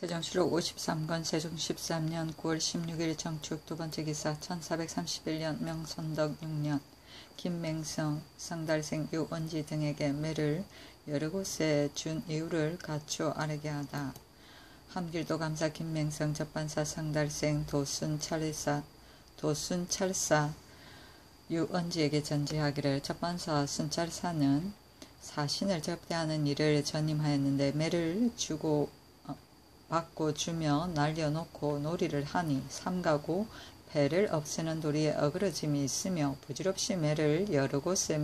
세종시록 53권 세종 13년 9월 16일 정축 두번째 기사 1431년 명선덕 6년 김맹성, 성달생 유원지 등에게 매를 여러 곳에 준 이유를 갖추어 아뢰게 하다. 함길도 감사 김맹성 접반사 성달생 도순찰사 유원지에게 전지하기를 접반사 순찰사는 사신을 접대하는 일을 전임하였는데 매를 받고 주며 날려놓고 놀이를 하니 삼가고 배를 없애는 도리에 어그러짐이 있으며 부질없이 매를 여러 곳에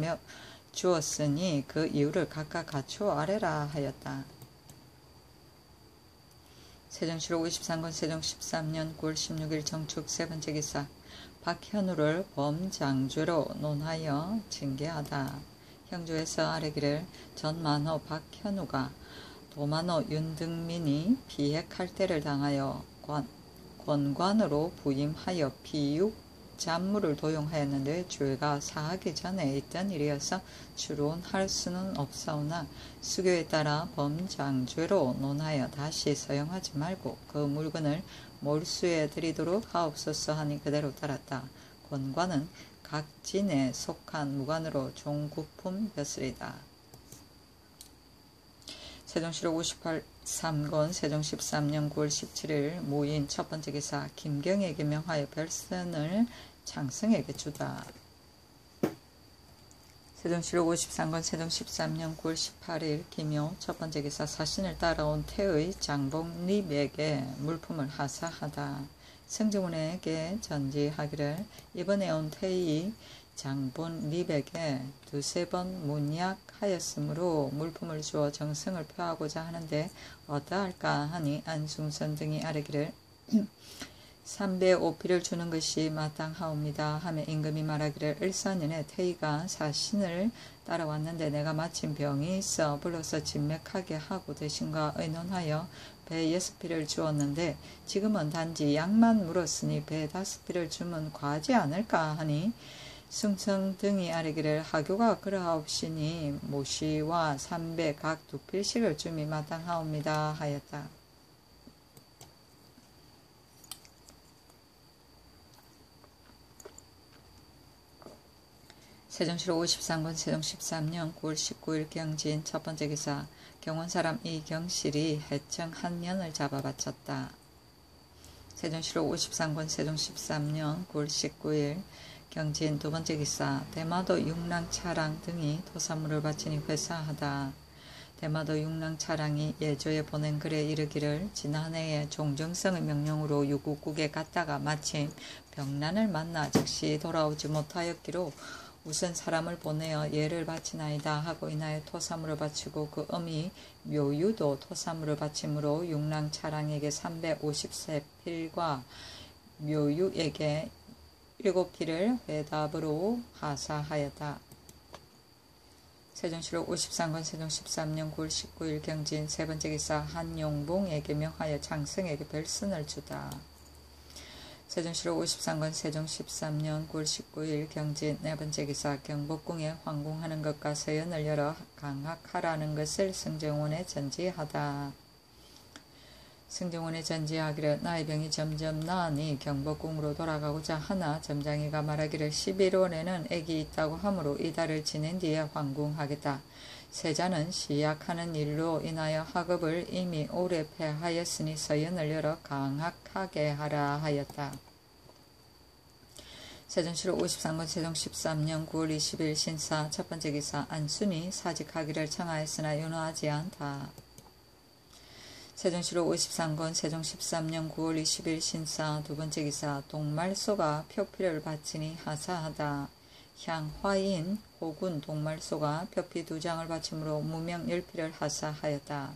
주었으니 그 이유를 각각 갖추어 아뢰라 하였다. 세종시록 53권 세종 13년 9월 16일 정축 세번째 기사 박현우를 범장죄로 논하여 징계하다. 형조에서 아뢰기를 전만호 박현우가 도만호 윤등민이 비핵할대를 당하여 권관으로 부임하여 비육 잡무를 도용하였는데 죄가 사하기 전에 있던 일이어서 추론할 수는 없사오나 수교에 따라 범장죄로 논하여 다시 서용하지 말고 그 물건을 몰수해 드리도록 하옵소서 하니 그대로 따랐다. 권관은 각 진에 속한 무관으로 종구품이었으리다. 세종시록 53권 세종 13년 9월 17일 모인 첫번째 기사 김경에게 명하여 별선을 장성에게 주다. 세종시록 53권 세종 13년 9월 18일 김효 첫번째 기사 사신을 따라온 태의 장복립에게 물품을 하사하다. 승정원에게 전지하기를 이번에 온 태의 장본립에게 두세 번 문약하였으므로 물품을 주어 정성을 표하고자 하는데 어떠할까 하니 안중선 등이 아뢰기를 3배 5피를 주는 것이 마땅하옵니다 하며 임금이 말하기를 을사년에 태의가 사신을 따라왔는데 내가 마침 병이 있어 불러서 진맥하게 하고 대신과 의논하여 배 6피를 주었는데 지금은 단지 약만 물었으니 배 5피를 주면 과하지 않을까 하니 승청 등이 아뢰기를 하교가 그러하옵시니 모시와 3배 각 2필씩을 줌이 마땅하옵니다 하였다. 세종시록 53권 세종 13년 9월 19일 경진 첫번째 기사 경원사람 이경실이 해청 한 년을 잡아 바쳤다. 세종시록 53권 세종 13년 9월 19일 경진 두번째 기사 대마도 육랑차랑 등이 토사물을 바치니 회사하다. 대마도 육랑차랑이 예조에 보낸 글에 이르기를 지난해에 종정성의 명령으로 유국국에 갔다가 마침 병난을 만나 즉시 돌아오지 못하였기로 우선 사람을 보내어 예를 바치나이다 하고 인하여 토사물을 바치고 그 어미 묘유도 토사물을 바침으로 육랑차랑에게 353필과 묘유에게 7필을 회답으로 하사하였다. 세종시록 53권 세종 13년 9월 19일 경진 세번째 기사 한용봉에게 명하여 장성에게 별선을 주다. 세종시록 53권 세종 13년 9월 19일 경진 네번째 기사 경복궁에 황궁하는 것과 서연을 열어 강학하라는 것을 승정원에 전지하다. 승정원에 전지하기를 나의 병이 점점 나으니 경복궁으로 돌아가고자 하나 점장이가 말하기를 11월에는 액이 있다고 하므로 이달을 지낸 뒤에 황궁하겠다. 세자는 시약하는 일로 인하여 학업을 이미 오래 폐하였으니 서연을 열어 강학하게 하라 하였다. 세종시록 53권 세종 13년 9월 20일 신사 첫번째 기사 안순이 사직하기를 청하였으나 윤호하지 않다. 세종시록 53권 세종 13년 9월 20일 신사 두번째 기사 동말소가 표피를 바치니 하사하다. 향화인 호군 동말소가 표피 2장을 바침으로 무명 10필을 하사하였다.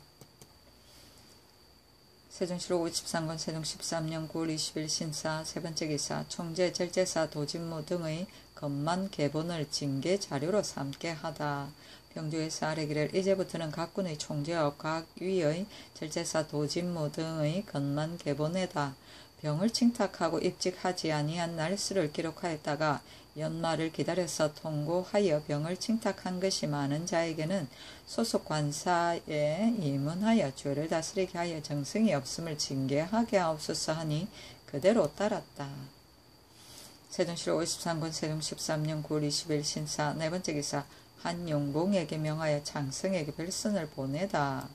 세종시록 53권 세종 13년 9월 20일 신사 세번째 기사 총재 절제사 도진무 등의 건만 계본을 징계 자료로 삼게 하다. 병조에서 아뢰기를 이제부터는 각군의 총재와 각 위의 절제사 도진무 등의 건만 계본에다 병을 칭탁하고 입직하지 아니한 날수를 기록하였다가 연말을 기다려서 통고하여 병을 칭탁한 것이 많은 자에게는 소속 관사에 입문하여 죄를 다스리게 하여 정성이 없음을 징계하게 하옵소서 하니 그대로 따랐다. 세종시로 53권 세종 13년 9월 20일 신사 네 번째 기사 한용봉에게 명하여 장성에게 별선을 보내다.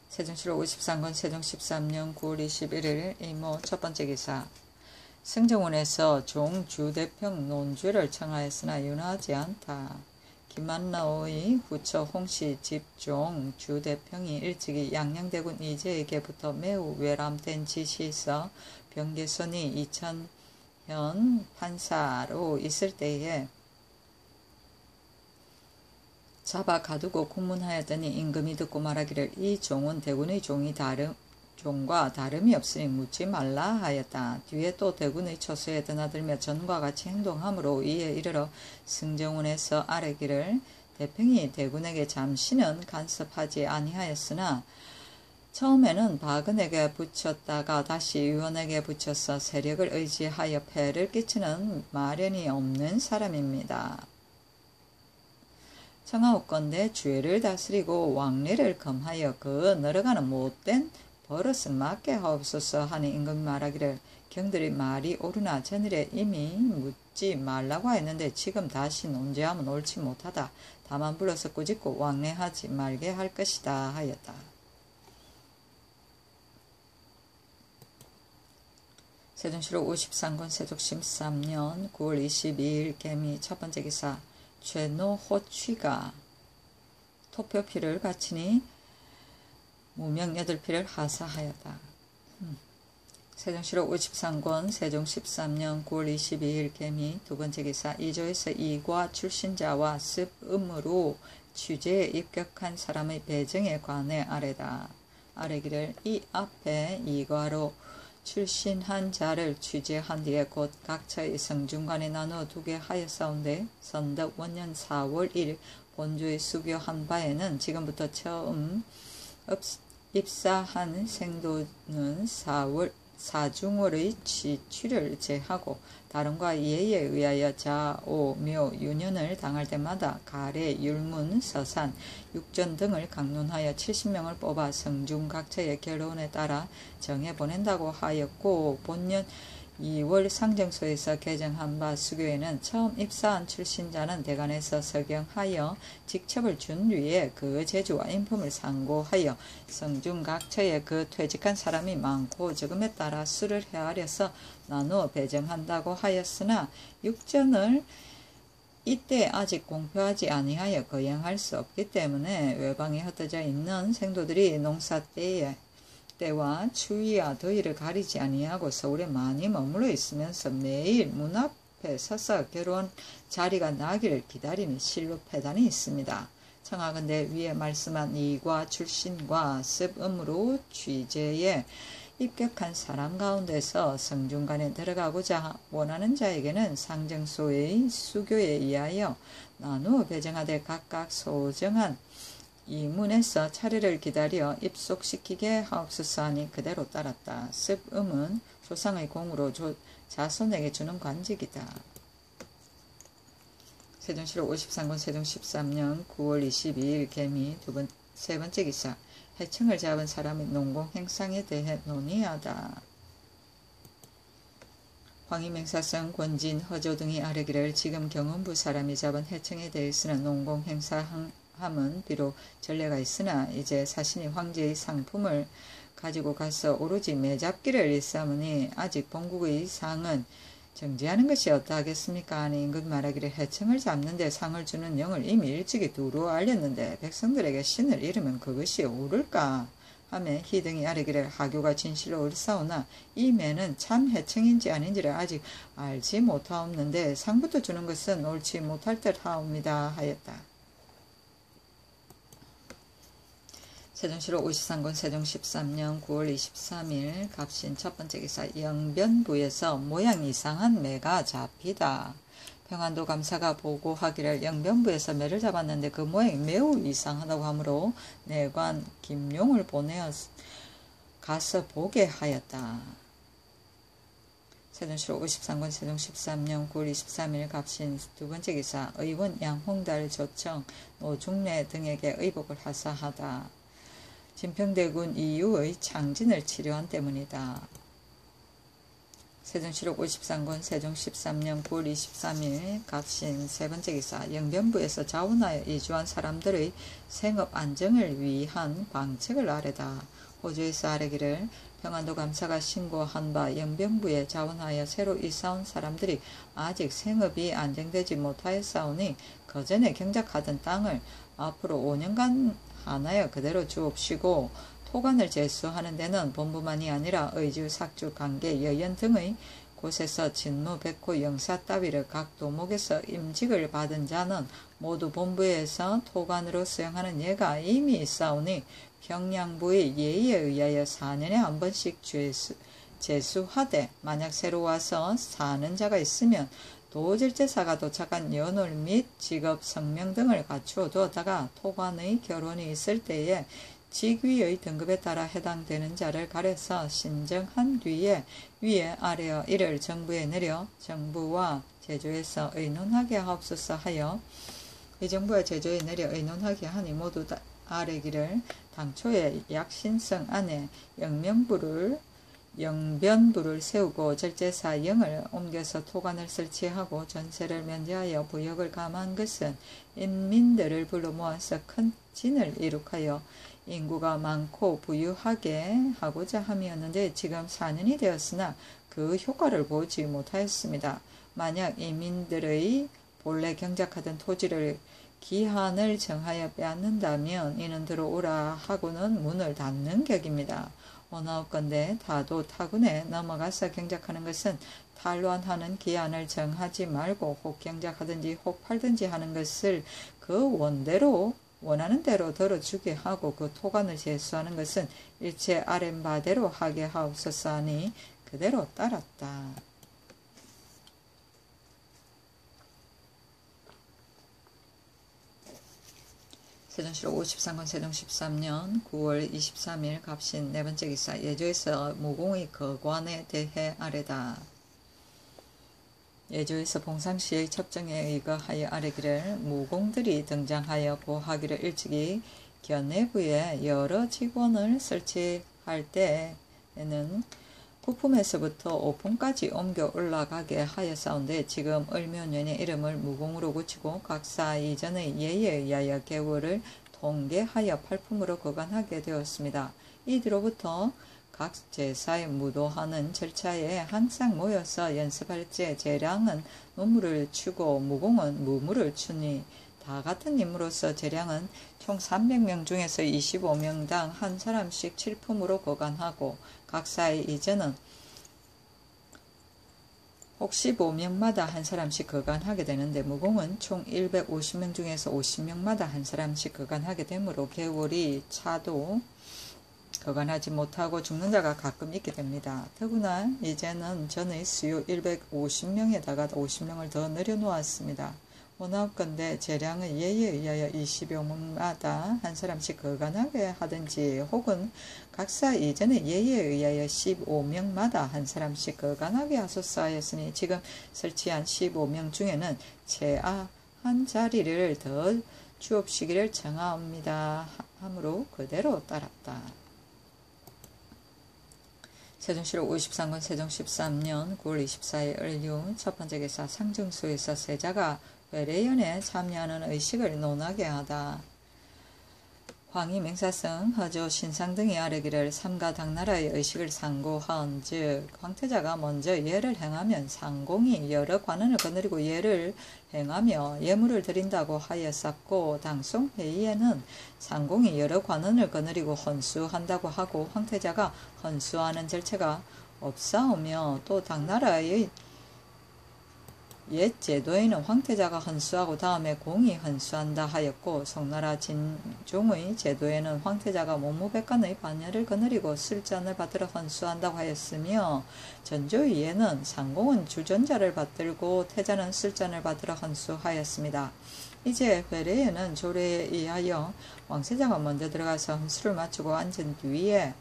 세종시로 53권 세종 13년 9월 21일 이모 첫 번째 기사 승정원에서 종 주대평 논죄를 청하였으나 윤하지 않다. 김만라의 후처 홍씨 집종 주대평이 일찍이 양양대군 이재에게부터 매우 외람된 짓이 있어 병계선이 2000현 판사로 있을 때에 잡아 가두고 공문하였더니 임금이 듣고 말하기를 이 종은 대군의 종과 다름이 없으니 묻지 말라 하였다. 뒤에 또 대군의 처소에 드나들며 전과 같이 행동하므로 이에 이르러 승정원에서 아뢰기를 대평이 대군에게 잠시는 간섭하지 아니하였으나 처음에는 박은에게 붙였다가 다시 의원에게 붙여서 세력을 의지하여 폐를 끼치는 마련이 없는 사람입니다. 청하옵건대 죄를 다스리고 왕래를 금하여 그 늘어가는 못된 버릇을 막게 하옵소서 하니 임금이 말하기를 경들이 말이 옳으나 전일에 이미 묻지 말라고 했는데 지금 다시 논죄하면 옳지 못하다. 다만 불러서 꾸짖고 왕래하지 말게 할 것이다 하였다. 세종시로 53권 세종 13년 9월 22일 개미 첫 번째 기사 최노호취가 토표피를 바치니 무명 8피를 하사하였다. 세종시로 53권 세종 13년 9월 22일 개미 두 번째 기사 이조에서 이과 출신자와 습음으로 취재에 입격한 사람의 배정에 관해 아뢰다. 아뢰기를 이 앞에 이과로 출신한 자를 취재한 뒤에 곧 각처의 성중간에 나누어 두게 하였사온데 선덕 원년 4월 1일 본주의 수교한 바에는 지금부터 처음 입사한 생도는 4월 사중월의 취취를 제하고 다른과 예에 의하여 자오, 묘, 유년을 당할 때마다 가래, 율문, 서산, 육전 등을 강론하여 70명을 뽑아 성중 각처의 결론에 따라 정해보낸다고 하였고 본년 2월 상정소에서 개정한 바 수교에는 처음 입사한 출신자는 대관에서 서경하여 직첩을 준 뒤에 그 재주와 인품을 상고하여 성중 각처에 그 퇴직한 사람이 많고 적음에 따라 수를 헤아려서 나누어 배정한다고 하였으나 육전을 이때 아직 공표하지 아니하여 거행할 수 없기 때문에 외방에 흩어져 있는 생도들이 농사 때와 추위와 더위를 가리지 아니하고 서울에 많이 머물러 있으면서 매일 문 앞에 서서 괴로운 자리가 나기를 기다리는 실로 패단이 있습니다. 청하건대 위에 말씀한 이과 출신과 습음으로 취재에 입격한 사람 가운데서 성중간에 들어가고자 원하는 자에게는 상정소의 수교에 의하여 나누어 배정하되 각각 소정한 이문에서 차례를 기다려 입속시키게 하옵소서 하니 그대로 따랐다. 습음은 조상의 공으로 자손에게 주는 관직이다. 세종시로 53권 세종 13년 9월 22일 개미 세 번째 기사 해청을 잡은 사람의 농공행상에 대해 논의하다. 황희맹사성 권진 허조 등이 아뢰기를 지금 경운부 사람이 잡은 해청에 대해서는 농공행사함은 비록 전례가 있으나 이제 사신이 황제의 상품을 가지고 가서 오로지 매잡기를 일삼으니 아직 본국의 상은 정지하는 것이 어떠하겠습니까? 하니 임금 말하기를 해청을 잡는데 상을 주는 영을 이미 일찍이 두루 알렸는데 백성들에게 신을 잃으면 그것이 옳을까? 하매 희등이 아뢰기를 하교가 진실로 옳사오나 이 매는 참 해청인지 아닌지를 아직 알지 못하옵는데 상부터 주는 것은 옳지 못할 듯 하옵니다 하였다. 세종시로 53권 세종 13년 9월 23일 갑신 첫 번째 기사 영변부에서 모양 이상한 매가 잡히다. 평안도 감사가 보고하기를 영변부에서 매를 잡았는데 그 모양이 매우 이상하다고 하므로 내관 김용을 보내어 가서 보게 하였다. 세종시로 53권 세종 13년 9월 23일 갑신 두 번째 기사 의원 양홍달 조청 노중래 등에게 의복을 하사하다. 진평대군 이유의 창진을 치료한 때문이다. 세종시록 53권 세종 13년 9월 23일 갑신 세 번째 기사 영변부에서 자원하여 이주한 사람들의 생업 안정을 위한 방책을 아래다. 호주에서 아래기를 평안도 감사가 신고한 바 영변부에 자원하여 새로 이사온 사람들이 아직 생업이 안정되지 못하였사오니 그전에 경작하던 땅을 앞으로 5년간 하나여 그대로 주옵시고 토관을 제수하는 데는 본부만이 아니라 의주, 삭주, 강계, 여연 등의 곳에서 진무, 백호, 영사 따위를 각 도목에서 임직을 받은 자는 모두 본부에서 토관으로 수행하는 예가 이미 있사오니 평양부의 예의에 의하여 4년에 한 번씩 제수하되 만약 새로 와서 사는 자가 있으면 도질제사가 도착한 연월 및 직업, 성명 등을 갖추어 두었다가 토관의 결혼이 있을 때에 직위의 등급에 따라 해당되는 자를 가려서 신정한 뒤에 위에 아래어 이를 정부에 내려 정부와 제조에서 의논하게 하옵소서 하여 이 정부와 제조에 내려 의논하게 하니 모두 아래기를 당초에 약신성 안에 영변부를 세우고 절제사 영을 옮겨서 토관을 설치하고 전세를 면제하여 부역을 감한 것은 인민들을 불러 모아서 큰 진을 이룩하여 인구가 많고 부유하게 하고자 함이었는데 지금 4년이 되었으나 그 효과를 보지 못하였습니다. 만약 인민들의 본래 경작하던 토지를 기한을 정하여 빼앗는다면 이는 들어오라 하고는 문을 닫는 격입니다. 원하옵건대 다도 타군에 넘어가서 경작하는 것은 탈환하는 기한을 정하지 말고 혹 경작하든지 혹 팔든지 하는 것을 그 원대로 원하는 대로 들어주게 하고 그 토관을 제수하는 것은 일체 아랫바대로 하게 하옵소서 하니 그대로 따랐다. 세종시록 53권 세종 13년 9월 23일 갑신 네 번째 기사 예조에서 무공의 거관에 대해 아래다. 예조에서 봉상시의 첩정에 의거하여 아래기를 무공들이 등장하여 고하기를 일찍이 견내부에 여러 직원을 설치할 때에는 9품에서부터 5품까지 옮겨 올라가게 하였사온데 지금 을묘년의 이름을 무공으로 고치고 각사 이전의 예에 의하여 개월을 통계하여 8품으로 거간하게 되었습니다. 이뒤로부터 각 제사에 무도하는 절차에 항상 모여서 연습할 때 재량은 노무를 추고 무공은 무무를 추니 다 같은 임무로서 재량은 총 300명 중에서 25명당 한 사람씩 7품으로 거간하고 각사의 이전은 혹시 5명마다 한 사람씩 거간하게 되는데 무공은 총 150명 중에서 50명마다 한 사람씩 거간하게 되므로 개월이 차도 거간하지 못하고 죽는 자가 가끔 있게 됩니다. 더구나 이제는 전의 수요 150명에다가 50명을 더 늘여놓았습니다. 원하옵건대 재량의 예에 의하여 20명마다 한 사람씩 거간하게 하든지 혹은 각사 이전의 예에 의하여 15명마다 한 사람씩 거간하게 하소서 하였으니 지금 설치한 15명 중에는 최하 한 자리를 더 주옵시기를 청하옵니다. 하므로 그대로 따랐다. 세종시록 53권 세종 13년 9월 24일 을류 첫 번째 기사 상정수에서 세자가 회례연에 참여하는 의식을 논하게 하다. 황희 맹사성 허조 신상 등이 아래기를 삼가 당나라의 의식을 상고한 즉 황태자가 먼저 예를 행하면 상공이 여러 관원을 거느리고 예를 행하며 예물을 드린다고 하였었고 당송 회의에는 상공이 여러 관원을 거느리고 헌수한다고 하고 황태자가 헌수하는 절차가 없사오며 또 당나라의 옛 제도에는 황태자가 헌수하고 다음에 공이 헌수한다 하였고 송나라 진종의 제도에는 황태자가 모무백관의 반열을 거느리고 술잔을 받들어 헌수한다고 하였으며 전조의 예는 상공은 주전자를 받들고 태자는 술잔을 받들어 헌수하였습니다. 이제 회례에는 조례에 의하여 왕세자가 먼저 들어가서 헌수를 마치고 앉은 뒤에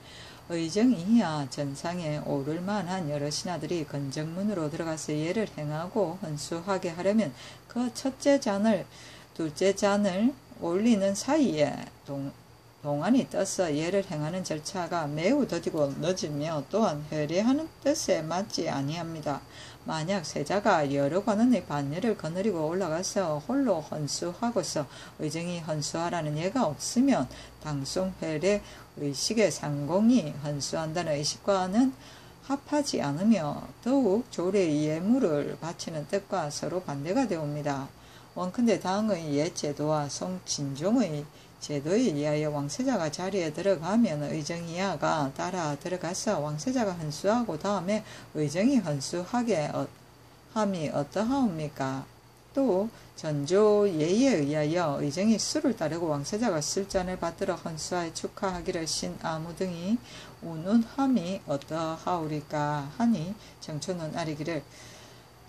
의정이야 전상에 오를 만한 여러 신하들이 건정문으로 들어가서 예를 행하고 헌수하게 하려면 그 첫째 잔을 둘째 잔을 올리는 사이에 동안이 떠서 예를 행하는 절차가 매우 더디고 늦으며 또한 회례하는 뜻에 맞지 아니합니다. 만약 세자가 여러 관원의 반열을 거느리고 올라가서 홀로 헌수하고서 의정이 헌수하라는 예가 없으면 당송 회례 의식의 상공이 헌수한다는 의식과는 합하지 않으며 더욱 조례의 예물을 바치는 뜻과 서로 반대가 되옵니다. 원컨대 당의 옛 제도와 송진종의 제도에 의하여 왕세자가 자리에 들어가면 의정이야가 따라 들어가서 왕세자가 헌수하고 다음에 의정이 헌수하게 함이 어떠하옵니까? 또 전조 예에 의하여 의정이 수를 따르고 왕세자가 술잔을 받들어 헌수하여 축하하기를 신 아무 등이 운운함이 어떠하오리까 하니 정초는 아리기를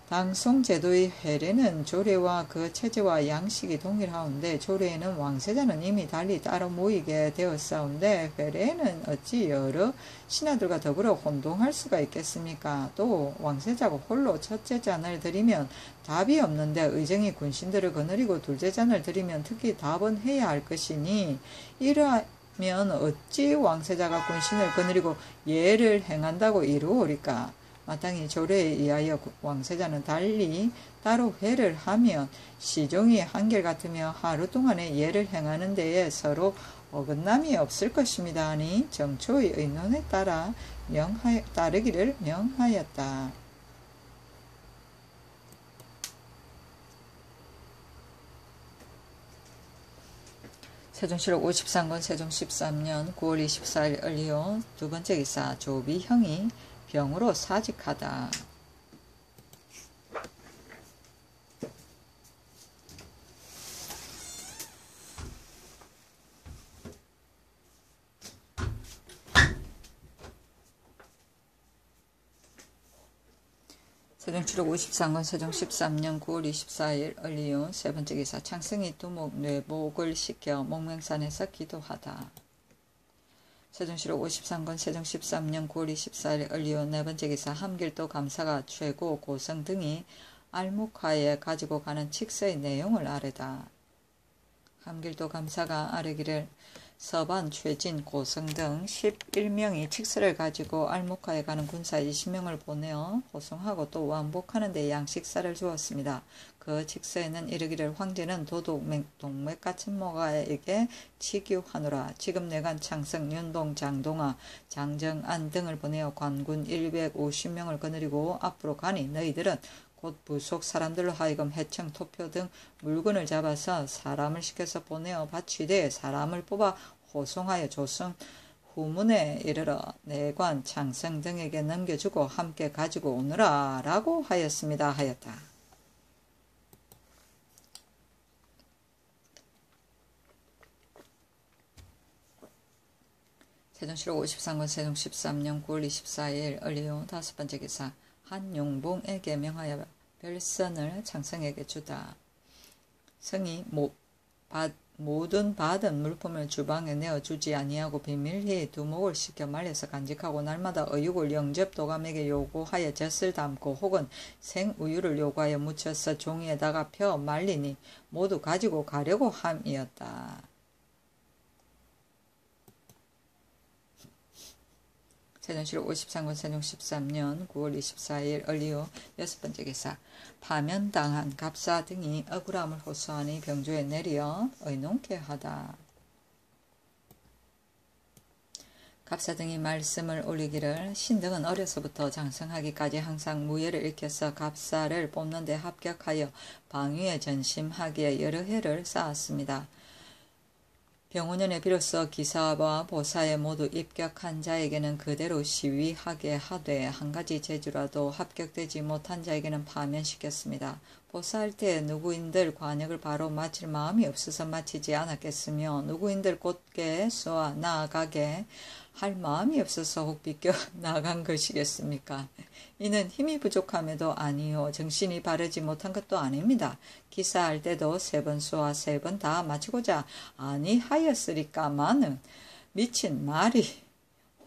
당송제도의 회례는 조례와 그 체제와 양식이 동일하온데 조례에는 왕세자는 이미 달리 따로 모이게 되었사온데 회례에는 어찌 여러 신하들과 더불어 혼동할 수가 있겠습니까? 또 왕세자가 홀로 첫째 잔을 드리면 답이 없는데 의정이 군신들을 거느리고 둘째 잔을 드리면 특히 답은 해야 할 것이니 이러면 어찌 왕세자가 군신을 거느리고 예를 행한다고 이루오리까? 마땅히 조례에 의하여 왕세자는 달리 따로 회를 하면 시종이 한결같으며 하루 동안의 예를 행하는 데에 서로 어긋남이 없을 것입니다. 하니 정초의 의논에 따라 따르기를 명하였다. 세종실록 53권 세종 13년 9월 24일 을리오 두 번째 기사 조비형이 병으로 사직하다. 세종실록 53권 세종 13년 9월 24일 을리오 세 번째 기사 창승이 두목 뇌복을 시켜 목명산에서 기도하다. 세종실록 53권 세종 13년 9월 24일 을리오 네 번째 기사 함길도 감사가 최고 고성 등이 알목하에 가지고 가는 칙서의 내용을 아뢰다. 함길도 감사가 아뢰기를 서반, 최진, 고성 등 11명이 칙서를 가지고 알목하에 가는 군사 20명을 보내어 호송하고 또 왕복하는 데 양식사를 주었습니다. 그 칙서에는 이르기를 황제는 도독, 동맥 같은 모가에게 치규하노라. 지금 내간 창성, 윤동, 장동아, 장정안 등을 보내어 관군 150명을 거느리고 앞으로 가니 너희들은 곧 부속 사람들로 하여금 해청, 토표 등 물건을 잡아서 사람을 시켜서 보내어 바치되 사람을 뽑아 호송하여 조선 후문에 이르러 내관, 창성 등에게 넘겨주고 함께 가지고 오느라 라고 하였습니다. 하였다. 세종실록 53권 세종 13년 9월 24일 을리오 다섯 번째 기사 한용봉에게 명하여 별선을 창성에게 주다. 성이 모든 받은 물품을 주방에 내어주지 아니하고 비밀히 두목을 시켜 말려서 간직하고 날마다 어육을 영접 도감에게 요구하여 젖을 담고 혹은 생우유를 요구하여 묻혀서 종이에다가 펴 말리니 모두 가지고 가려고 함이었다. 세종실록 53권 세종 13년 9월 24일 을리오 여섯 번째 기사 파면당한 갑사 등이 억울함을 호소하니 병조에 내려 의논케 하다. 갑사 등이 말씀을 올리기를 신등은 어려서부터 장성하기까지 항상 무예를 익혀서 갑사를 뽑는 데 합격하여 방위에 전심하기에 여러 해를 쌓았습니다. 병원년에 비로소 기사와 보사에 모두 입격한 자에게는 그대로 시위하게 하되 한 가지 제주라도 합격되지 못한 자에게는 파면시켰습니다. 보사할 때 누구인들 관역을 바로 마칠 마음이 없어서 마치지 않았겠으며 누구인들 곧게 쏘아 나아가게 할 마음이 없어서 혹 비껴 나간 것이겠습니까? 이는 힘이 부족함에도 아니요 정신이 바르지 못한 것도 아닙니다. 기사할 때도 3번 쏘아 3번 다 마치고자 아니하였으리까마는 미친 말이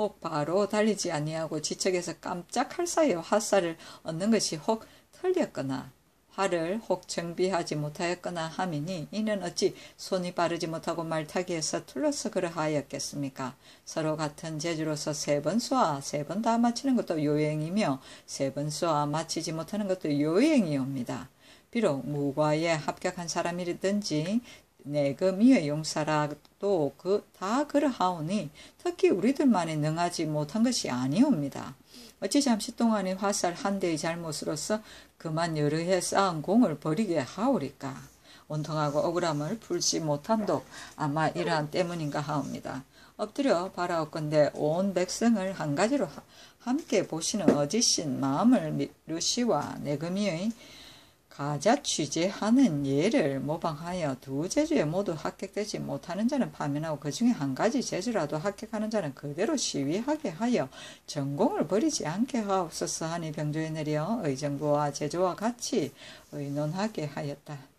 혹 바로 달리지 아니하고 지척에서 깜짝할 사이에 화살을 얻는 것이 혹 틀렸거나 활을 혹 정비하지 못하였거나 함이니 이는 어찌 손이 빠르지 못하고 말타기에 서툴러서 그러하였겠습니까? 서로 같은 재주로서 3번 쏘아 3번 다 맞히는 것도 요행이며 3번 쏘아 맞히지 못하는 것도 요행이옵니다. 비록 무과에 합격한 사람이든지 내금이의 용사라도 다 그러하오니 특히 우리들만이 능하지 못한 것이 아니옵니다. 어찌 잠시 동안의 화살 한 대의 잘못으로서 그만 여러 해 쌓은 공을 버리게 하오리까. 온통하고 억울함을 풀지 못함도 아마 이러한 때문인가 하옵니다. 엎드려 바라옵건대 온 백성을 한 가지로 함께 보시는 어지신 마음을 루시와 내금이의 가자 취재하는 예를 모방하여 2 제주에 모두 합격되지 못하는 자는 파면하고 그 중에 한 가지 제주라도 합격하는 자는 그대로 시위하게 하여 전공을 버리지 않게 하옵소서 하니 병조에 내려 의정부와 제주와 같이 의논하게 하였다.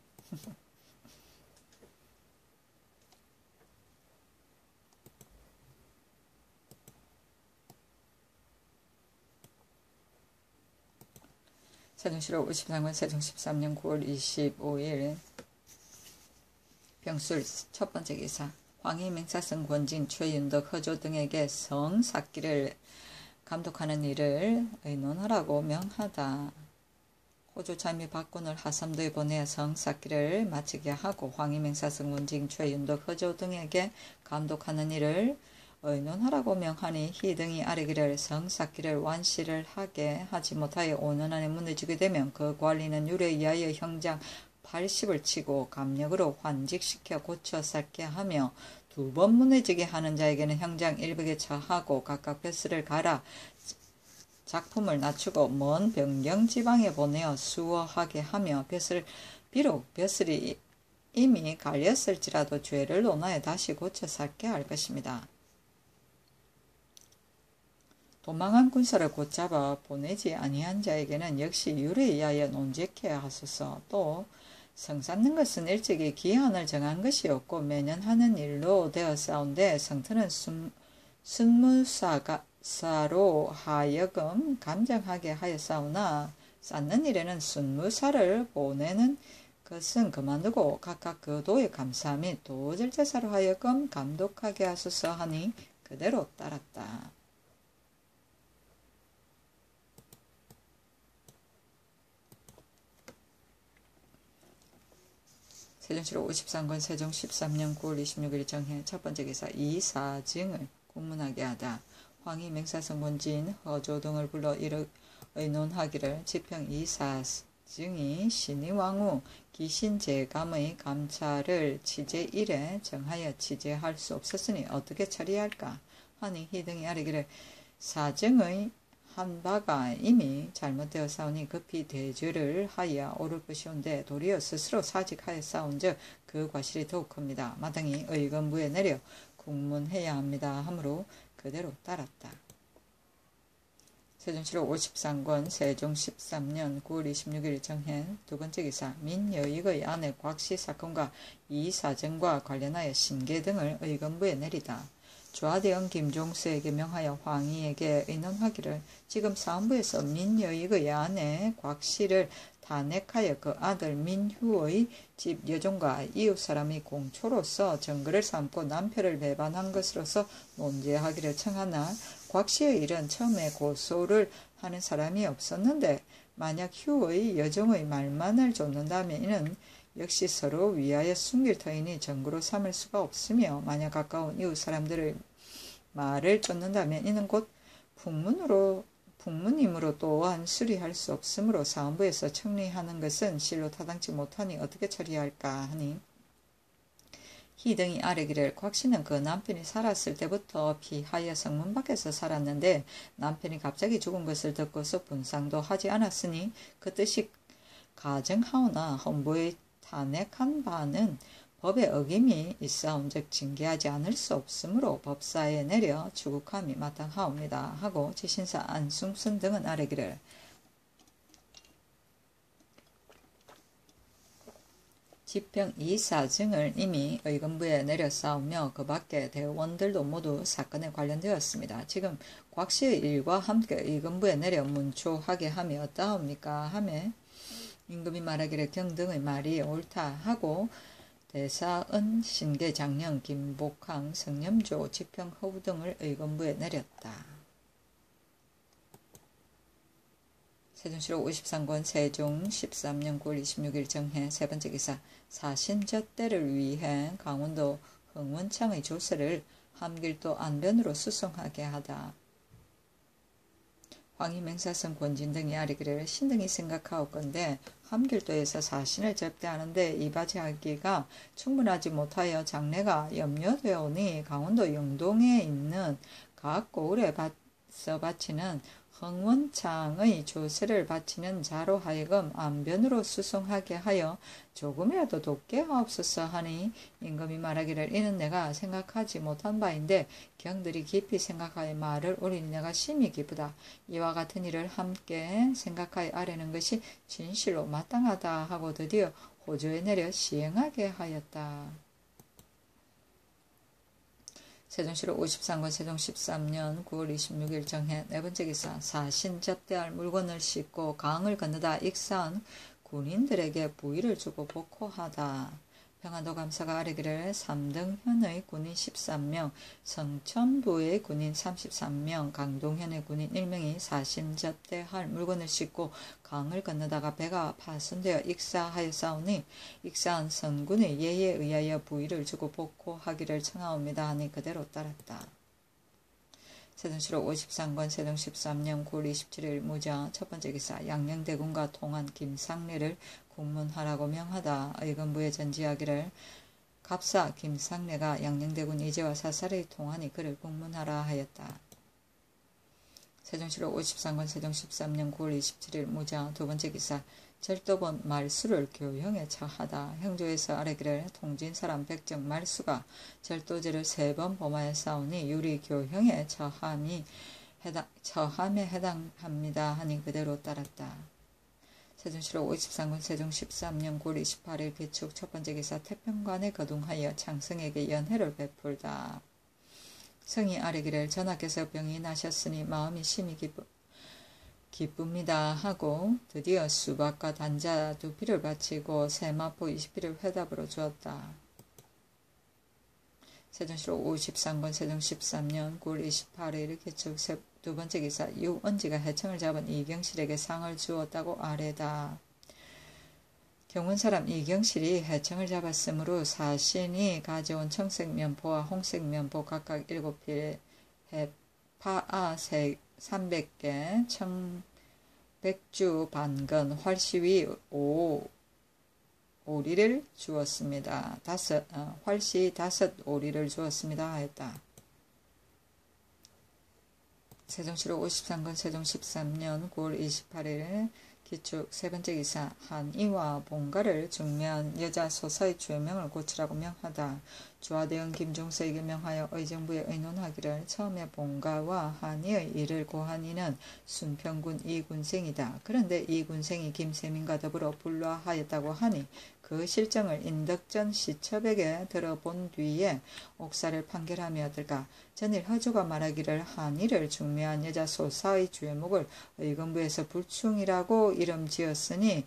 세종시록 53년 세종 13년 9월 25일 병술 첫 번째 기사 황희 맹사성 권진 최윤덕 허조 등에게 성 쌓기를 감독하는 일을 의논하라고 명하다. 호조 참미 박군을 하삼도에 보내 성 쌓기를 마치게 하고 황희 맹사성 권진 최윤덕 허조 등에게 감독하는 일을 의논하라고 명하니 희등이 아래기를 성 쌓기를 완시를 하게 하지 못하여 5년 안에 무너지게 되면 그 관리는 율에 의하여 형장 80을 치고 감력으로 환직시켜 고쳐 쌓게 하며 2번 무너지게 하는 자에게는 형장 100에 처하고 각각 벼슬을 갈아 작품을 낮추고 먼 변경 지방에 보내어 수호하게 하며 비록 벼슬이 이미 갈렸을지라도 죄를 논하여 다시 고쳐 쌓게 할 것입니다. 도망한 군사를 곧잡아 보내지 아니한 자에게는 역시 율에 의하여 논직해 하소서. 또 성 쌓는 것은 일찍이 기한을 정한 것이 없고 매년 하는 일로 되었사온데 성터는 순무사로 하여금 감정하게 하였사오나 쌓는 일에는 순무사를 보내는 것은 그만두고 각각 그 도에 감사 및 도절제사로 하여금 감독하게 하소서 하니 그대로 따랐다. 세종시록 53권 세종 13년 9월 26일 정해 첫 번째 기사 이사증을 공문하게 하다. 황희 맹사성 권진 허조 등을 불러 의논하기를 지평 이사증이 신의왕후 기신제감의 감찰을 취재 일에 정하여 취재할 수 없었으니 어떻게 처리할까 하니 희등이 아래기를 사증의 한 바가 이미 잘못되었사오니 급히 대죄를 하여 옳을 것이온데 도리어 스스로 사직하여 싸운즉 그 과실이 더욱 큽니다. 마땅히 의건부에 내려 국문해야 합니다. 하므로 그대로 따랐다. 세종시록 53권 세종 13년 9월 26일 정해 두 번째 기사 민여익의 아내 곽씨 사건과 이 사정과 관련하여 신계 등을 의건부에 내리다. 조하대원 김종수에게 명하여 황희에게 의논하기를 지금 사헌부에서 민여익의 아내 곽씨를 탄핵하여 그 아들 민휴의 집 여종과 이웃 사람이 공초로서 정거를 삼고 남편을 배반한 것으로서 논제하기를 청하나 곽씨의 일은 처음에 고소를 하는 사람이 없었는데 만약 휴의 여종의 말만을 좇는다면 이는 역시 서로 위하여 숨길 터이니 정거로 삼을 수가 없으며 만약 가까운 이웃 사람들의 말을 쫓는다면 이는 곧 북문이므로 또한 수리할 수 없으므로 사헌부에서 청리하는 것은 실로 타당치 못하니 어떻게 처리할까 하니 희등이 아뢰기를 곽씨는 그 남편이 살았을 때부터 피하여 성문 밖에서 살았는데 남편이 갑자기 죽은 것을 듣고서 분상도 하지 않았으니 그 뜻이 가정하오나 헌부의 탄핵한 바는 법에 어김이 있사온즉 징계하지 않을 수 없으므로 법사에 내려 추국함이 마땅하옵니다. 하고 지신사 안승순 등은 아뢰기를 지평 이사증을 이미 의금부에 내려싸우며 그 밖에 대원들도 모두 사건에 관련되었습니다. 지금 곽씨의 일과 함께 의금부에 내려 문초하게 함이 어떠합니까? 하매 임금이 말하기를 경등의 말이 옳다 하고 대사은, 신계, 장령, 김복항, 성념조, 지평, 허우 등을 의금부에 내렸다. 세종시로 53권 세종 13년 9월 26일 정해 세 번째 기사 사신젓대를 위해 강원도 흥원창의 조세를 함길도 안변으로 수송하게 하다. 황희맹사성 권진 등이 아뢰기를 신등이 생각하옵건대 함길도에서 사신을 접대하는데 이바지하기가 충분하지 못하여 장래가 염려되오니 강원도 영동에 있는 각 고을에 바치는 흥원창의 조세를 바치는 자로 하여금 안변으로 수송하게 하여 조금이라도 돕게 하옵소서 하니 임금이 말하기를 이는 내가 생각하지 못한 바인데 경들이 깊이 생각하여 말을 옳으니 내가 심히 기쁘다. 이와 같은 일을 함께 생각하여 아뢰는 것이 진실로 마땅하다 하고 드디어 호조에 내려 시행하게 하였다. 세종시로 53권 세종 13년 9월 26일 정해 네 번째 기사 사신 접대할 물건을 싣고 강을 건너다 익사한 군인들에게 부의를 주고 복호하다. 평안도 감사가 아뢰기를 삼등현의 군인 13명, 성천부의 군인 33명, 강동현의 군인 1명이 사신 접대할 물건을 싣고 강을 건너다가 배가 파손되어 익사하였사오니 익사한 선군의 예에 의하여 부의를 주고 복호하기를 청하옵니다 하니 그대로 따랐다. 세종시로 53권 세종 13년 9월 27일 무자 첫 번째 기사 양녕대군과 통한 김상래를 국문하라고 명하다. 의금부에 전지하기를 갑사 김상래가 양녕대군 이제와 사살의 통하니 그를 국문하라 하였다. 세종시로 53권 세종 13년 9월 27일 무자 두 번째 기사 절도본 말수를 교형에 처하다. 형조에서 아뢰기를 통진사람 백정 말수가 절도죄를 3번 범하였사오니 유리 교형에 처함에 해당합니다 하니 그대로 따랐다. 세종시로 53권 세종 13년 9월 28일 기축 첫 번째 기사 태평관에 거둥하여 창성에게 연회를 베풀다. 성이 아뢰기를 전하께서 병이 나셨으니 마음이 심히 기쁩니다 하고 드디어 수박과 단자 2피를 바치고 세마포 20피를 회답으로 주었다. 세종시로 53권 세종 13년 9월 28일 기축 두 번째 기사 유언지가 해청을 잡은 이경실에게 상을 주었다고 아뢰다. 경운사람 이경실이 해청을 잡았으므로 사신이 가져온 청색면포와 홍색면포 각각 7필 해파아 300개, 청백주 반건, 활시위 5오리를 주었습니다. 활시 5오리를 주었습니다 하였다. 세종시로 53권 세종 13년 9월 28일 기축 세 번째 기사 한이와 봉가를 중매한 여자 소사의 죄명을 고치라고 명하다. 주하대원 김종서에게 명하여 의정부에 의논하기를 처음에 봉가와 한이의 일을 고한 이는 순평군 이군생이다. 그런데 이군생이 김세민과 더불어 불화하였다고 하니 그 실정을 인덕전 시첩에게 들어본 뒤에 옥사를 판결하며 어떨까. 전일 허조가 말하기를 한이를 중매한 여자 소사의 죄목을 의금부에서 불충이라고 이름 지었으니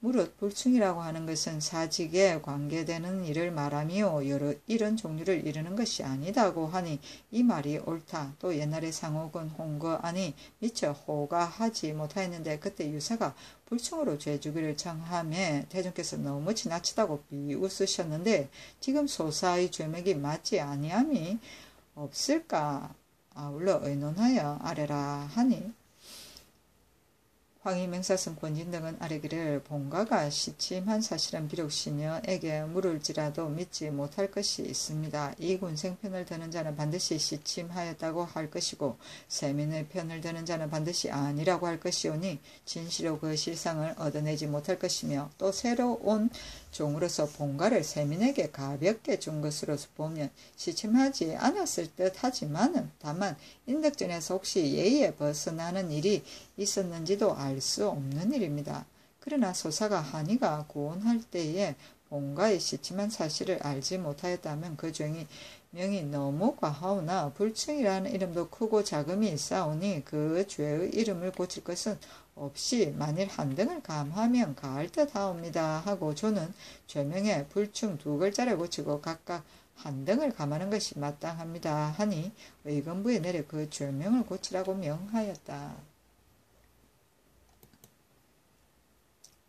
무릇 불충이라고 하는 것은 사직에 관계되는 일을 말하며 여러 이런 종류를 이루는 것이 아니다고 하니 이 말이 옳다. 또 옛날에 상옥은 홍거안이 미처 호가하지 못하였는데 그때 유사가 불충으로 죄주기를 청하며 대중께서 너무 지나치다고 비웃으셨는데 지금 소사의 죄목이 맞지 아니함이 없을까. 아울러 의논하여 아뢰라 하니 황희맹사성 권진 등은 아뢰기를 봉가가 시침한 사실은 비록 시녀에게 물을지라도 믿지 못할 것이 있습니다. 이 군생 편을 드는 자는 반드시 시침하였다고 할 것이고 세민의 편을 드는 자는 반드시 아니라고 할 것이오니 진실로 그 실상을 얻어내지 못할 것이며 또 새로운 종으로서 봉가를 세민에게 가볍게 준 것으로서 보면 시침하지 않았을 듯 하지만은 다만 인덕전에서 혹시 예의에 벗어나는 일이 있었는지도 알 수 없는 일입니다. 그러나 소사가 한이가 구원할 때에 본가의 시침한 사실을 알지 못하였다면 그 명이 너무 과하오나 불충이라는 이름도 크고 작음이 있사오니 그 죄의 이름을 고칠 것은 없이 만일 한등을 감하면 가할 듯하옵니다 하고 조는 죄명에 불충 2글자를 고치고 각각 한등을 감하는 것이 마땅합니다 하니 의금부에 내려 그 죄명을 고치라고 명하였다.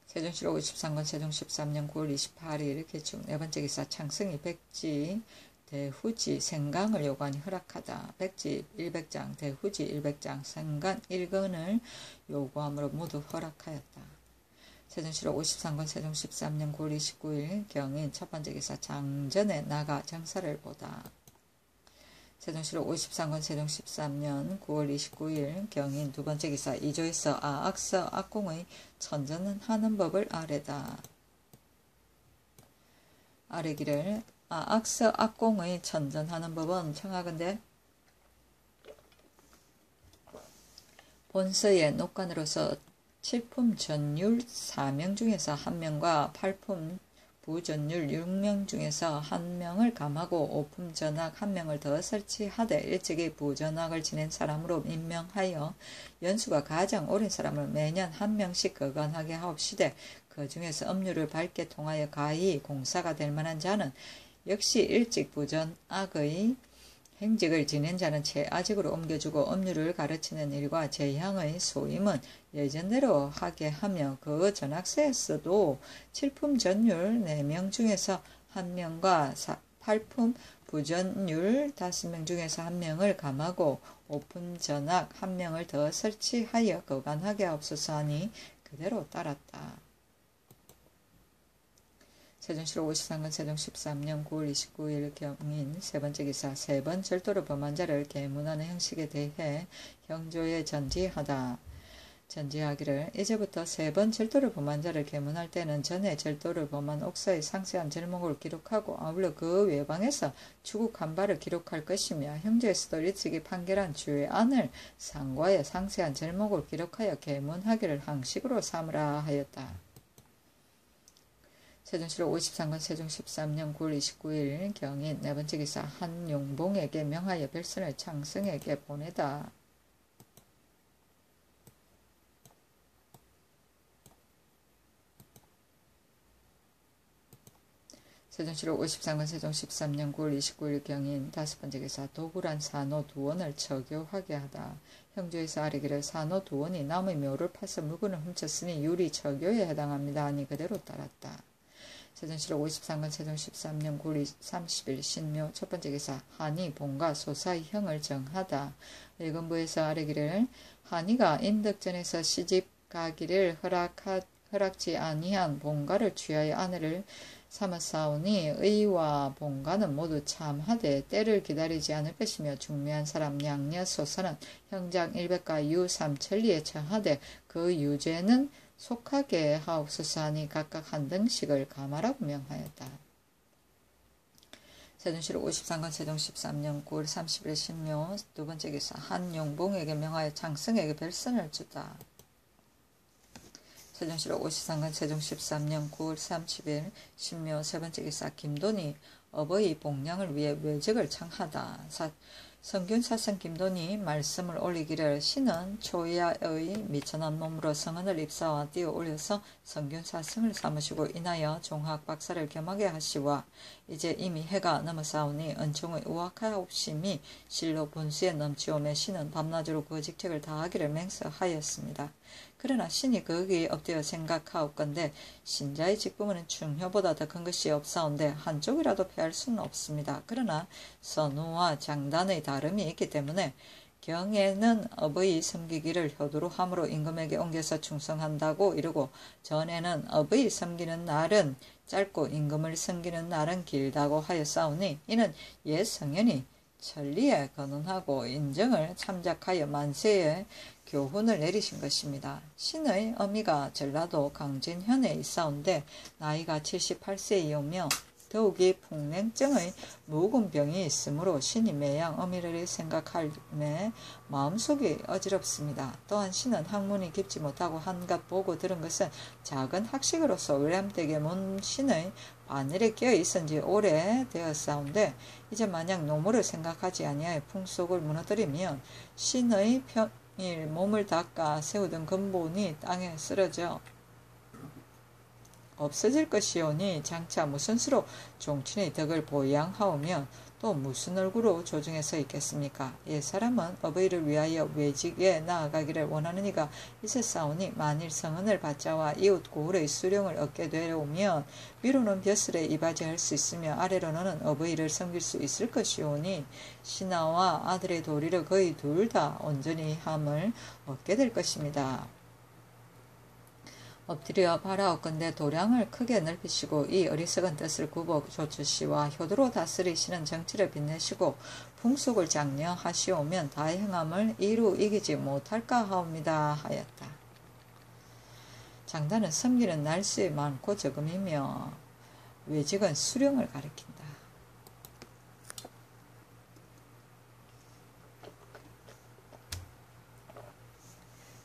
세종실록 53권 세종 13년 9월 28일 개축 네번째 기사 창승이 백지 대후지 생강을 요관이 허락하다. 백지 100장 대후지 100장 생강 1근을 요구함으로 모두 허락하였다. 세종실록 53권 세종 13년 9월 29일 경인 첫번째 기사 장전에 나가 정사를 보다. 세종실록 53권 세종 13년 9월 29일 경인 두번째 기사 이조에서 악서 악공의 천전은 하는 법을 아래다. 아래기를 악서 악공의 천전하는 법은 청하건대 본서의 녹관으로서 7품 전율 4명 중에서 1명과 8품 부전율 6명 중에서 1명을 감하고 5품 전학 1명을 더 설치하되 일찍이 부전학을 지낸 사람으로 임명하여 연수가 가장 오랜 사람을 매년 1명씩 거간하게 하옵시되 그 중에서 업무를 밝게 통하여 가히 공사가 될 만한 자는 역시 일찍 부전학의 행직을 지낸 자는 최아직으로 옮겨주고 업무를 가르치는 일과 제향의 소임은 예전대로 하게 하며 그 전학세에서도 7품 전율 4명 중에서 1명과 8품 부전율 5명 중에서 1명을 감하고 5품 전학 1명을 더 설치하여 거간하게 하옵소서 하니 그대로 따랐다. 세종실록 53권 세종 13년 9월 29일 경인 세번째 기사 3번 절도를 범한 자를 계문하는 형식에 대해 형조에 전지하다. 전지하기를 이제부터 3번 절도를 범한 자를 계문할 때는 전에 절도를 범한 옥사의 상세한 절목을 기록하고 아울러 그 외방에서 추국한 바를 기록할 것이며 형조에서도 일찍이 판결한 죄안을 상과의 상세한 절목을 기록하여 계문하기를 항식으로 삼으라 하였다. 세종실록 53권 세종 13년 9월 29일 경인 네번째 기사 한용봉에게 명하여 별선을 창승에게 보내다. 세종실록 53권 세종 13년 9월 29일 경인 다섯번째 기사 도굴한 산호 두원을 처교하게 하다. 형조에서 아뢰기를 산호 두원이 남의 묘를 파서 물건을 훔쳤으니 유리 처교에 해당합니다 하니 그대로 따랐다. 세종실록 53권 세종 13년 9월 30일 신묘 첫번째 기사 한이 본가 소사의 형을 정하다. 의금부에서 아뢰기를 한이가 인덕전에서 시집 가기를 허락지 아니한 본가를 취하여 아내를 삼았사오니 의와 본가는 모두 참하되 때를 기다리지 않을 것이며 중매한 사람 양녀 소사는 형장 100가 유 3천리에 처하되 그 유죄는 속하게 하옵소서 하니 각각 한 등씩을 감하라고 명하였다. 세종실록 53권 세종 13년 9월 30일 신묘 두번째 기사 한용봉에게 명하여 장승에게 별선을 주다. 세종실록 53권 세종 13년 9월 30일 신묘 세번째 기사 김돈이 어버이 복량을 위해 외적을 청하다. 성균사성 김돈이 말씀을 올리기를 신은 초야의 미천한 몸으로 성은을 입사와 띄어 올려서 성균사성을 삼으시고 인하여 종학 박사를 겸하게 하시와 이제 이미 해가 넘어사오니 은총의 우악하옵심이 실로 분수에 넘치오매 신은 밤낮으로 그 직책을 다하기를 맹세하였습니다. 그러나 신이 거기에 엎드려 생각하옵건대 신자의 직분은 중효보다 더 큰 것이 없사온데 한쪽이라도 패할 수는 없습니다. 그러나 선우와 장단의 다름이 있기 때문에 경에는 업의 섬기기를 효도로 함으로 임금에게 옮겨서 충성한다고 이르고 전에는 업의 섬기는 날은 짧고 임금을 섬기는 날은 길다고 하였사오니 이는 옛 성현이 천리에 거론하고 인정을 참작하여 만세의 교훈을 내리신 것입니다. 신의 어미가 전라도 강진현에 있사온데 나이가 78세이오며 더욱이 풍냉증의 묵은 병이 있으므로 신이 매양 어미를 생각할매 마음속이 어지럽습니다. 또한 신은 학문이 깊지 못하고 한갓 보고 들은 것은 작은 학식으로서 외람되게 문 신의 바늘에 끼어 있은지 오래되었사온데 이제 만약 노무를 생각하지 아니하여 풍속을 무너뜨리면 신의 평일 몸을 닦아 세우던 근본이 땅에 쓰러져 없어질 것이오니 장차 무슨 수로 종친의 덕을 보양하오면 또 무슨 얼굴로 조정해 서 있겠습니까? 옛사람은 어버이를 위하여 외직에 나아가기를 원하는 이가 있었사오니 만일 성은을 받자와 이웃 고을의 수령을 얻게 되오면 위로는 벼슬에 이바지할 수 있으며 아래로는 어버이를 섬길 수 있을 것이오니 신하와 아들의 도리를 거의 둘 다 온전히 함을 얻게 될 것입니다. 엎드려 바라옵건대 도량을 크게 넓히시고 이 어리석은 뜻을 굽어 조추시와 효도로 다스리시는 정치를 빛내시고 풍속을 장려하시오면 다행함을 이루 이기지 못할까 하옵니다 하였다. 장단은 섬기는 날수에 많고 적음이며 외직은 수령을 가리킨다.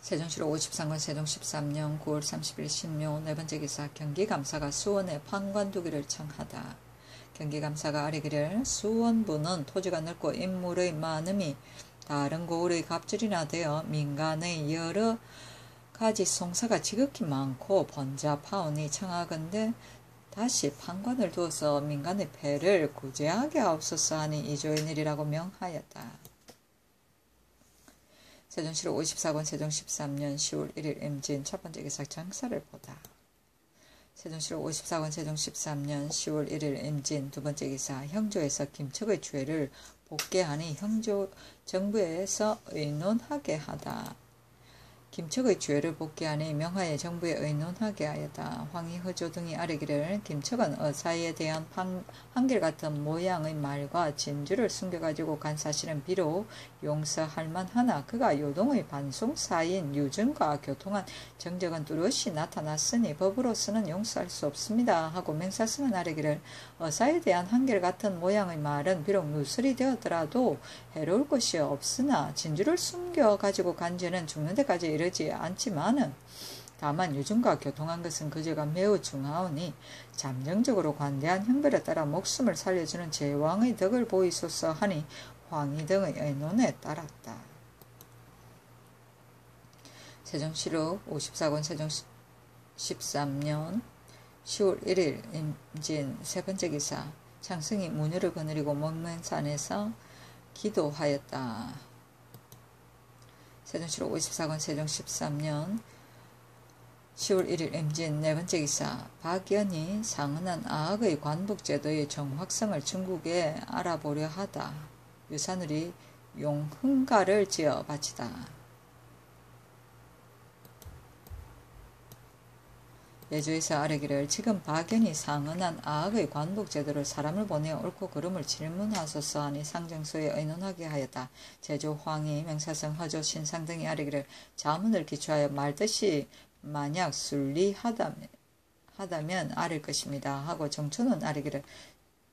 세종시로 53권 세종 13년 9월 30일 신묘 네번째 기사 경기감사가 수원에 판관두기를 청하다. 경기감사가 아뢰기를 수원부는 토지가 넓고 인물의 많음이 다른 고을의 갑질이나 되어 민간의 여러 가지 송사가 지극히 많고 번잡하오니 청하건대 다시 판관을 두어서 민간의 폐를 구제하게 하옵소서 하니 이조의 일이라고 명하였다. 세종시로 54권 세종 13년 10월 1일 임진 첫번째 기사 장사를 보다. 세종시로 54권 세종 13년 10월 1일 임진 두번째 기사 형조에서 김척의 죄를 복개하니 형조 정부에서 의논하게 하다. 김척의 죄를 복개하니 명하에 정부에 의논하게 하였다. 황희 허조 등이 아뢰기를 김척은 어사에 대한 한결같은 모양의 말과 진주를 숨겨가지고 간 사실은 비록 용서할 만하나 그가 요동의 반송사인 유증과 교통한 정적은 뚜렷이 나타났으니 법으로서는 용서할 수 없습니다 하고 맹사성은 아뢰기를 어사에 대한 한결같은 모양의 말은 비록 누설이 되었더라도 해로울 것이 없으나 진주를 숨겨가지고 간 죄는 죽는 데까지 이르지 않지만은 다만 유증과 교통한 것은 그 죄가 매우 중하오니 잠정적으로 관대한 형벌에 따라 목숨을 살려주는 제왕의 덕을 보이소서 하니 황희 등의 의논에 따랐다. 세종시록 54권 세종 13년 10월 1일 임진 세번째 기사 창승이 문유를 거느리고 목면산에서 기도하였다. 세종시록 54권 세종 13년 10월 1일 임진 네번째 기사 박연이 상은한 아학의 관북제도의 정확성을 중국에 알아보려 하다. 유사누리 용흥가를 지어 바치다. 예조에서 아뢰기를 지금 박연이 상은한 아학의 관북제도를 사람을 보내어 옳고 그름을 질문하소서 하니 상정소에 의논하게 하였다. 제조 황희 명사성 허조 신상 등이 아뢰기를 자문을 기초하여 말뜻이 만약 순리하다면 아릴 것입니다 하고 정초는 아뢰기를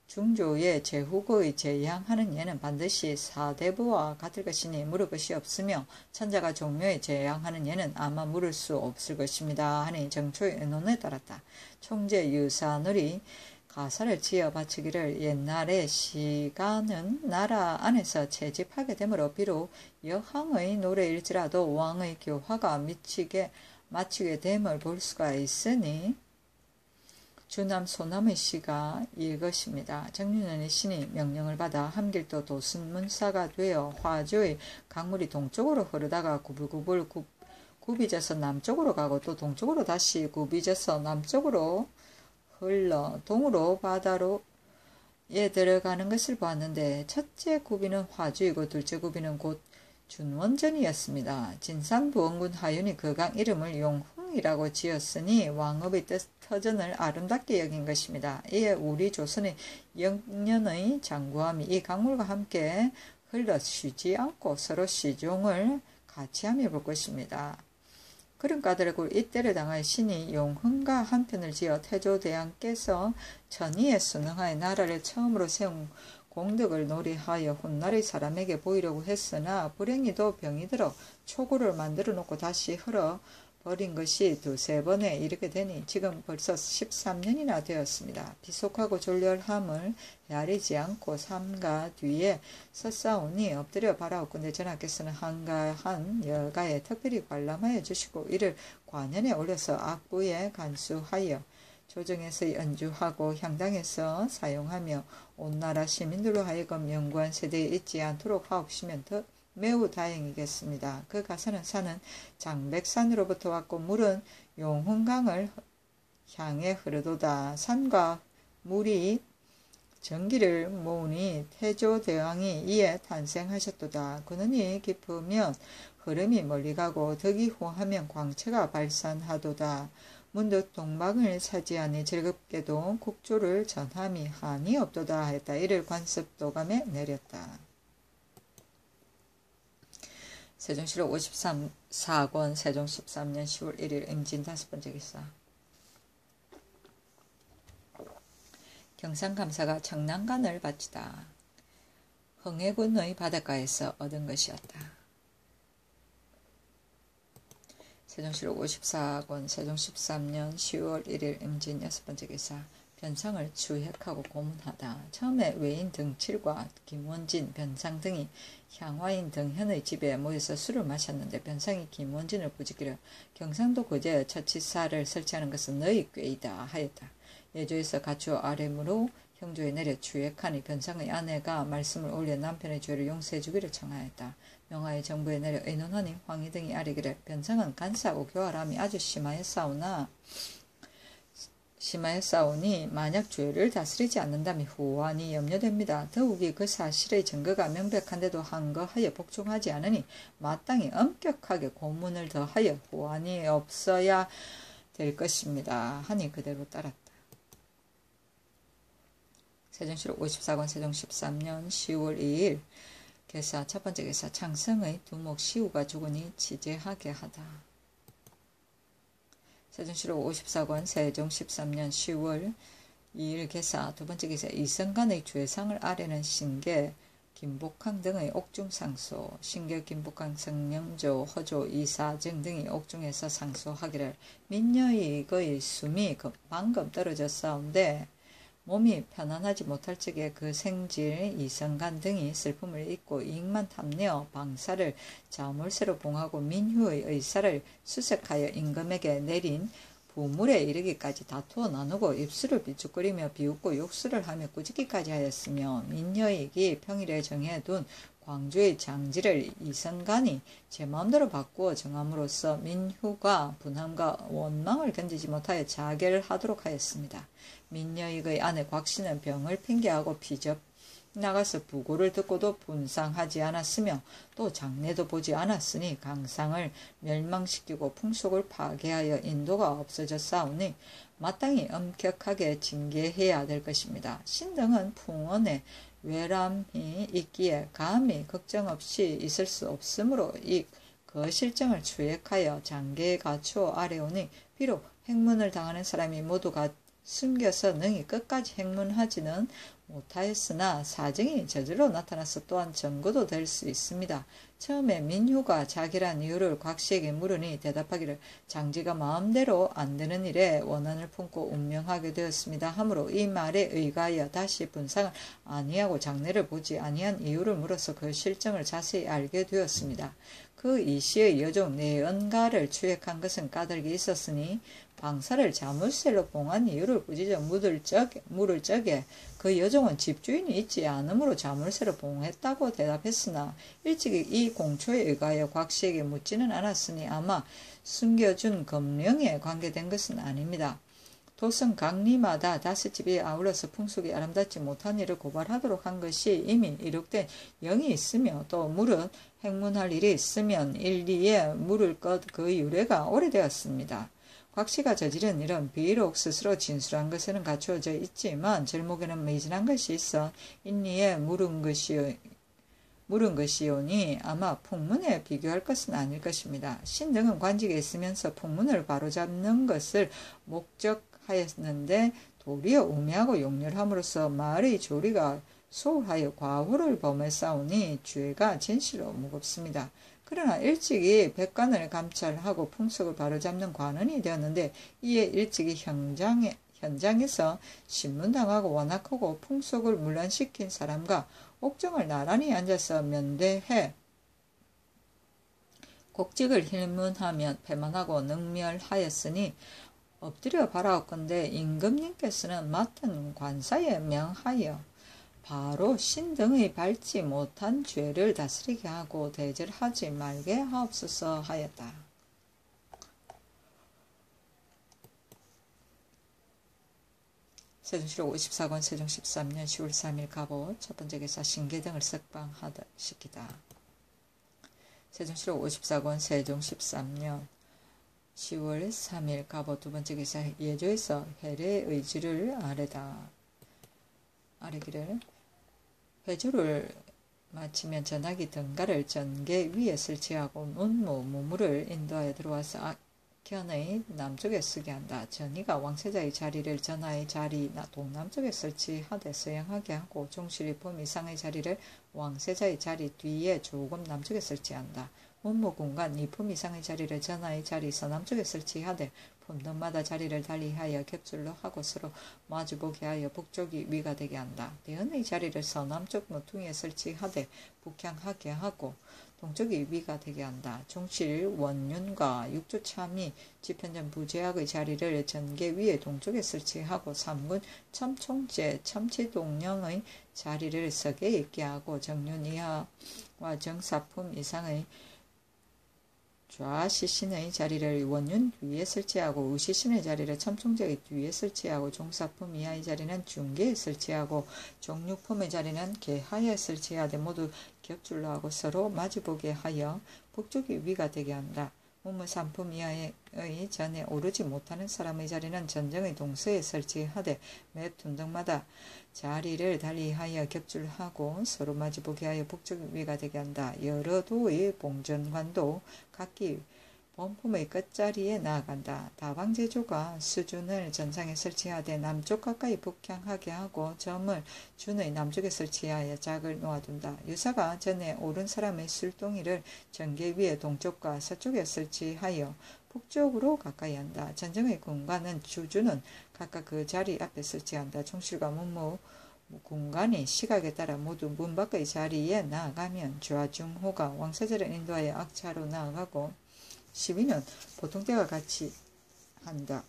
중조의 제후고의 제양하는 예는 반드시 사대부와 같을 것이니 물을 것이 없으며 천자가 종묘에 제양하는 예는 아마 물을 수 없을 것입니다 하니 정초의 의논에 따랐다. 총재 유사누리 가사를 지어 바치기를 옛날에 시간은 나라 안에서 채집하게 되므로 비록 여항의 노래일지라도 왕의 교화가 마치게 됨을 볼 수가 있으니 주남 소남의 시가 이것입니다. 정윤원의 신이 명령을 받아 함길도 도순문사가 되어 화주의 강물이 동쪽으로 흐르다가 구불구불 굽이져서 남쪽으로 가고 또 동쪽으로 다시 굽이져서 남쪽으로 흘러 동으로 바다로 들어가는 것을 보았는데 첫째 구비는 화주이고 둘째 구비는 곧 준원전이었습니다. 진상부원군 하윤이 그 강 이름을 용흥이라고 지었으니 왕업의 터전을 아름답게 여긴 것입니다. 이에 우리 조선의 영년의 장구함이 이 강물과 함께 흘러 쉬지 않고 서로 시종을 같이 하며 볼 것입니다. 그런 까닭으로 이때를 당하여 신이 용흥과 한편을 지어 태조대왕께서 천의에 순응하여 나라를 처음으로 세운 공덕을 노리하여 훗날의 사람에게 보이려고 했으나 불행히도 병이 들어 초구를 만들어 놓고 다시 흘어버린 것이 두세 번에 이르게 되니 지금 벌써 13년이나 되었습니다. 비속하고 졸렬함을 헤아리지 않고 삼가 뒤에 섰사오니 엎드려 바라옵건대 전하께서는 한가한 여가에 특별히 관람하여 주시고 이를 관연에 올려서 악부에 간수하여 조정에서 연주하고 향당에서 사용하며 온 나라 시민들로 하여금 영구한 세대에 잊지 않도록 하옵시면 더 매우 다행이겠습니다. 그 가사는 산은 장백산으로부터 왔고 물은 용흥강을 향해 흐르도다. 산과 물이 전기를 모으니 태조대왕이 이에 탄생하셨도다. 그는이 깊으면 흐름이 멀리 가고 덕이 후하면 광채가 발산하도다. 문득 동방을 차지하니 즐겁게도 국조를 전함이 한이 없도다 했다. 이를 관습도감에 내렸다. 세종시록 54권 세종 13년 10월 1일 임진 5번째 기사. 경상감사가 청난간을 바치다. 흥해군의 바닷가에서 얻은 것이었다. 세종시록 54권 세종 13년 10월 1일 임진 6번째 기사. 변상을 추획하고 고문하다. 처음에 외인 등칠과 김원진, 변상 등이 향화인 등현의 집에 모여서 술을 마셨는데 변상이 김원진을 부지기려 경상도 거제에 처치사를 설치하는 것은 너희 꾀이다 하였다. 예조에서 가추어 아래무로 형조에 내려 추획하니 변상의 아내가 말씀을 올려 남편의 죄를 용서해 주기를 청하였다. 명하여 정부에 내려 의논하니 황희 등이 아뢰기를 변상은 간사하고 교활함이 아주 심하였사오니 만약 죄를 다스리지 않는다면 후환이 염려됩니다. 더욱이 그 사실의 증거가 명백한데도 한거하여 복종하지 않으니 마땅히 엄격하게 고문을 더하여 후환이 없어야 될 것입니다. 하니 그대로 따랐다. 세종시록 54권 세종 13년 10월 2일 개사 첫번째 개사. 창성의 두목 시우가 죽으니 지제하게 하다. 세종시록 54권 세종 13년 10월 2일 개사 두번째 개사. 이성간의 죄상을 아래는 신계 김복항 등의 옥중상소, 신계 김복항 성령조 허조 이사정 등이 옥중에서 상소하기를 민녀익의 숨이 방금 떨어졌사온데 몸이 편안하지 못할 적에 그 생질 이성간 등이 슬픔을 잊고 이익만 탐내어 방사를 자물쇠로 봉하고 민휴의 의사를 수색하여 임금에게 내린 부물에 이르기까지 다투어 나누고 입술을 비죽거리며 비웃고 욕설을 하며 꾸짖기까지 하였으며 민녀익이 평일에 정해둔 광주의 장지를 이성간이 제 마음대로 바꾸어 정함으로써 민휴가 분함과 원망을 견디지 못하여 자결을 하도록 하였습니다. 민녀익의 아내 곽씨는 병을 핑계하고 피접 나가서 부고를 듣고도 분상하지 않았으며 또 장례도 보지 않았으니 강상을 멸망시키고 풍속을 파괴하여 인도가 없어졌사오니 마땅히 엄격하게 징계해야 될 것입니다. 신등은 풍원에 외람이 있기에 감히 걱정 없이 있을 수 없으므로 이 거실정을 추획하여 장계에 갖추어 아래오니 비록 행문을 당하는 사람이 모두가 숨겨서 능히 끝까지 행문하지는 못하였으나 사정이 저절로 나타나서 또한 증거도 될 수 있습니다. 처음에 민휴가 자기란 이유를 곽씨에게 물으니 대답하기를 장지가 마음대로 안 되는 일에 원한을 품고 운명하게 되었습니다. 하므로 이 말에 의가하여 다시 분상을 아니하고 장례를 보지 아니한 이유를 물어서 그 실정을 자세히 알게 되었습니다. 그 이시의 여종 내연가를 추획한 것은 까닭이 있었으니 방사를 자물쇠로 봉한 이유를 꾸짖어 물을 적에 그 여종은 집주인이 있지 않으므로 자물쇠로 봉했다고 대답했으나 일찍이 이 공초에 의하여 곽씨에게 묻지는 않았으니 아마 숨겨준 검령에 관계된 것은 아닙니다. 도성 강리마다 5집이 아울러서 풍속이 아름답지 못한 일을 고발하도록 한 것이 이미 이룩된 영이 있으며 또 물은 행문할 일이 있으면 일리에 물을 것 그 유래가 오래되었습니다. 곽씨가 저지른 일은 비록 스스로 진술한 것에는 갖추어져 있지만 절목에는 미진한 것이 있어 인리에 물은 것이 물은 것이오니 아마 풍문에 비교할 것은 아닐 것입니다. 신등은 관직에 있으면서 풍문을 바로잡는 것을 목적하였는데 도리어 우매하고 용렬함으로써 말의 조리가 소홀하여 과오를 범했사오니 죄가 진실로 무겁습니다. 그러나 일찍이 백관을 감찰하고 풍속을 바로잡는 관원이 되었는데 이에 일찍이 현장에서 신문당하고 완악하고 풍속을 문란시킨 사람과 옥정을 나란히 앉아서 면대해 곡직을 힐문하며 패만하고 능멸하였으니 엎드려 바라옵건대 임금님께서는 맡은 관사에 명하여 바로 신등의 밟지 못한 죄를 다스리게 하고 대절하지 말게 하옵소서 하였다. 세종시록 54권 세종 13년 10월 3일 갑오 첫 번째 계사 신계등을 석방시키다. 세종시록 54권 세종 13년 10월 3일 갑오 두 번째 계사 예조에서 회례의 의지를 아래기를 회조를 마치면 전하기 등가를 전계 위에 설치하고 문무무물을 인도하여 들어와서 견의 남쪽에 쓰게 한다. 전이가 왕세자의 자리를 전하의 자리 동남쪽에 설치하되 서양하게 하고 종실이 품 이상의 자리를 왕세자의 자리 뒤에 조금 남쪽에 설치한다. 문무군간 이품 이상의 자리를 전하의 자리 서남쪽에 설치하되 품등마다 자리를 달리하여 겹줄로 하고 서로 마주보게 하여 북쪽이 위가 되게 한다. 대언의 자리를 서남쪽 모퉁이에 설치하되 북향하게 하고 동쪽이 위가 되게 한다. 종실 원윤과 육조참이 지편전 부제학의 자리를 전계 위에 동쪽에 설치하고 삼군 첨총제 참치동령의 자리를 서게 있게 하고 정륜 이하와 정사품 이상의 좌시신의 자리를 원윤 위에 설치하고 우시신의 자리를 첨총제의 뒤에 설치하고 종사품 이하의 자리는 중계에 설치하고 종육품의 자리는 계하에 설치하되 모두 겹줄로 하고 서로 마주보게 하여 북쪽이 위가 되게 한다. 문무삼품 이하의 전에 오르지 못하는 사람의 자리는 전정의 동서에 설치하되 매 둔등마다 자리를 달리하여 겹줄하고 서로 마주보게 하여 북쪽 위가 되게 한다. 여러 도의 봉전관도 각기 본품의 끝자리에 나아간다. 다방제조가 수준을 전상에 설치하되 남쪽 가까이 북향하게 하고 점을 준의 남쪽에 설치하여 작을 놓아둔다. 유사가 전에 오른 사람의 술동이를 전계 위에 동쪽과 서쪽에 설치하여 북쪽으로 가까이 한다. 전정의 군관은 주주는 각각 그 자리 앞에 설치한다. 총실과 문무 군관이 시각에 따라 모두 문 밖의 자리에 나아가면 좌중호가 왕세자를 인도하여 악차로 나아가고 시비는 보통 때와 같이 한다.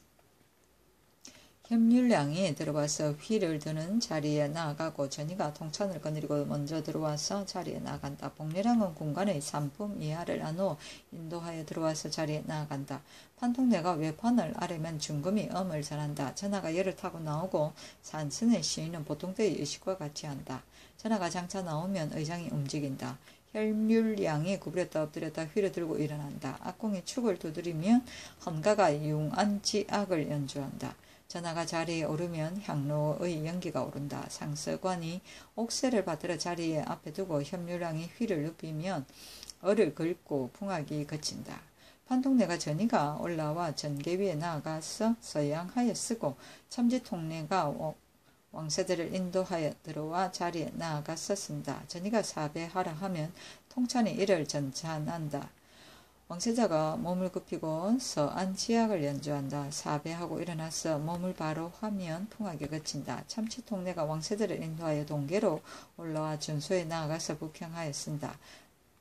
협률량이 들어와서 휘를 드는 자리에 나아가고 전이가 통찬을 거느리고 먼저 들어와서 자리에 나아간다. 복례량은 군관의 3품 이하를 나누어 인도하여 들어와서 자리에 나아간다. 판통내가 외판을 아래면 중금이 엄을 전한다. 전하가 열을 타고 나오고 산선의 시인은 보통 때의 의식과 같이 한다. 전하가 장차 나오면 의장이 움직인다. 혈률량이 구부렸다 엎드렸다 휘를 들고 일어난다. 악공이 축을 두드리면 헌가가 융안지악을 연주한다. 전하가 자리에 오르면 향로의 연기가 오른다. 상서관이 옥새를 받들어 자리에 앞에 두고 혈률량이 휘를 눕히면 얼을 긁고 풍악이 그친다. 판통내가 전이가 올라와 전계 위에 나아가서 서양하여 쓰고 참지통내가 왕세자를 인도하여 들어와 자리에 나아가서 쓴다. 전이가 사배하라 하면 통찬이 이를 전찬한다. 왕세자가 몸을 굽히고 서안지악을 연주한다. 사배하고 일어나서 몸을 바로 하면 풍악에 그친다. 참치통내가 왕세자를 인도하여 동계로 올라와 준소에 나아가서 북향하여 쓴다.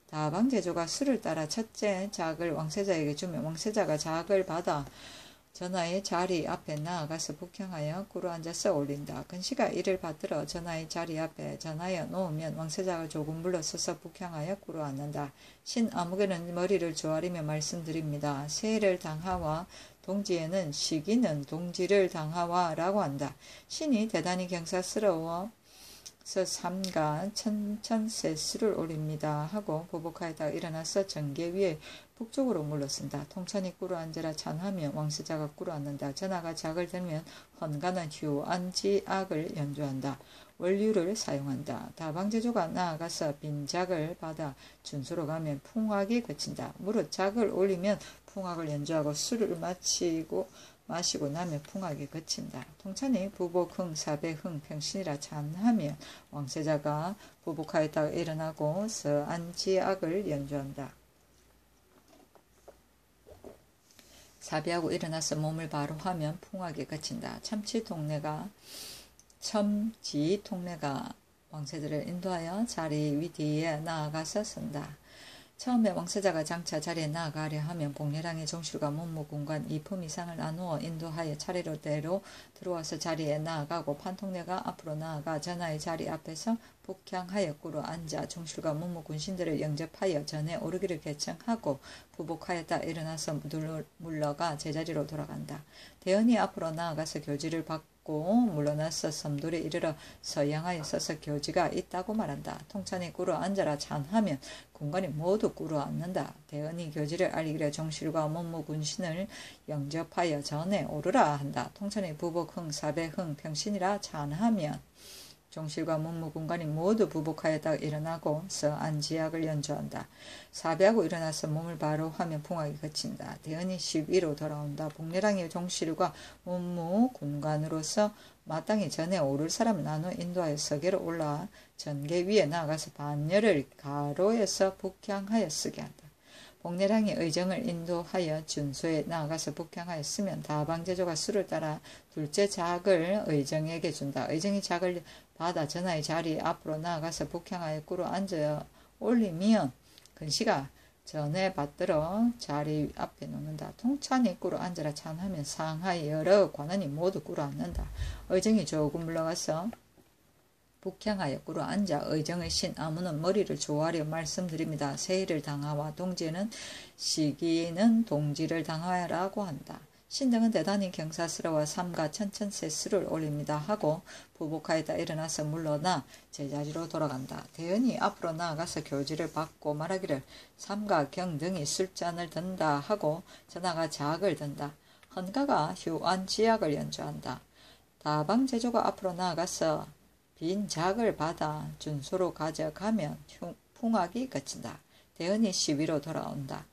다방제조가 수를 따라 첫째 작을 왕세자에게 주면 왕세자가 작을 받아 전하의 자리 앞에 나아가서 북향하여 꿇어 앉아서 올린다. 근시가 이를 받들어 전하의 자리 앞에 전하여 놓으면 왕세자가 조금 물러서서 북향하여 꿇어 앉는다. 신 아무개는 머리를 조아리며 말씀드립니다. 세를 당하와 동지에는 시기는 동지를 당하와 라고 한다. 신이 대단히 경사스러워 삼가 천천세수를 올립니다 하고 보복하였다가 일어나서 전계 위에 북쪽으로 물러선다. 통찬이 꿇어 앉으라 찬하면 왕세자가 꿇어 앉는다. 전하가 작을 들면 헌가는 휴안지악을 연주한다. 원류를 사용한다. 다방제조가 나아가서 빈작을 받아 준수로 가면 풍악이 그친다. 무릇 작을 올리면 풍악을 연주하고 술을 마시고 나면 풍악이 그친다. 통찬이 부복흥 사배흥 평신이라 찬하면 왕세자가 부복하였다가 일어나고 서안지악을 연주한다. 사비하고 일어나서 몸을 바로 하면 풍악이 그친다. 첨지 통례가 왕세자를 인도하여 자리 위 뒤에 나아가서 선다. 처음에 왕세자가 장차 자리에 나아가려 하면 복례랑의 종실과 문무군관 2품 이상을 나누어 인도하여 차례로대로 들어와서 자리에 나아가고 판통례가 앞으로 나아가 전하의 자리 앞에서 북향하여 꿇어 앉아 종실과 문무군신들을 영접하여 전에 오르기를 개청하고 부복하였다 일어나서 물러가 제자리로 돌아간다. 대언이 앞으로 나아가서 교지를 받고 물러나서 섬돌에 이르러 서양하여 서서 교지가 있다고 말한다. 통찬이 꿇어 앉아라 찬하면 군관이 모두 꿇어 앉는다. 대언이 교지를 알리기를 종실과 문무군신을 영접하여 전에 오르라 한다. 통찬이 부복흥 사배흥 평신이라 찬하면 종실과 문무군관이 모두 부복하였다가 일어나고 서안지악을 연주한다. 사배하고 일어나서 몸을 바로 하면 풍악이 그친다. 대언이 12로 돌아온다. 복례랑의 종실과 문무군관으로서 마땅히 전에 오를 사람을 나누어 인도하여 서계로 올라와 전계 위에 나아가서 반열을 가로에서 북향하여 쓰게 한다. 복례랑이 의정을 인도하여 준소에 나아가서 북향하였으면 다방제조가 수를 따라 둘째 작을 의정에게 준다. 의정이 작을 받아 전하의 자리 앞으로 나아가서 북향하여 꿇어 앉아 올리면 근시가 전에 받들어 자리 앞에 놓는다. 통찬이 꿇어 앉아라 찬하면 상하의 여러 관원이 모두 꿇어 앉는다. 의정이 조금 물러가서 북향하여 꿇어 앉아 의정의 신 아무는 머리를 조아려 말씀드립니다. 세일을 당하와 동지는 시기는 동지를 당하라고 한다. 신등은 대단히 경사스러워 삼가 천천세수를 올립니다 하고 부복하였다 일어나서 물러나 제자리로 돌아간다. 대언이 앞으로 나아가서 교지를 받고 말하기를 삼가 경 등이 술잔을 든다 하고 전하가 작을 든다. 헌가가 휴안지악을 연주한다. 다방제조가 앞으로 나아가서 빈 작을 받아 준소로 가져가면 풍악이 그친다. 대언이 12로 돌아온다.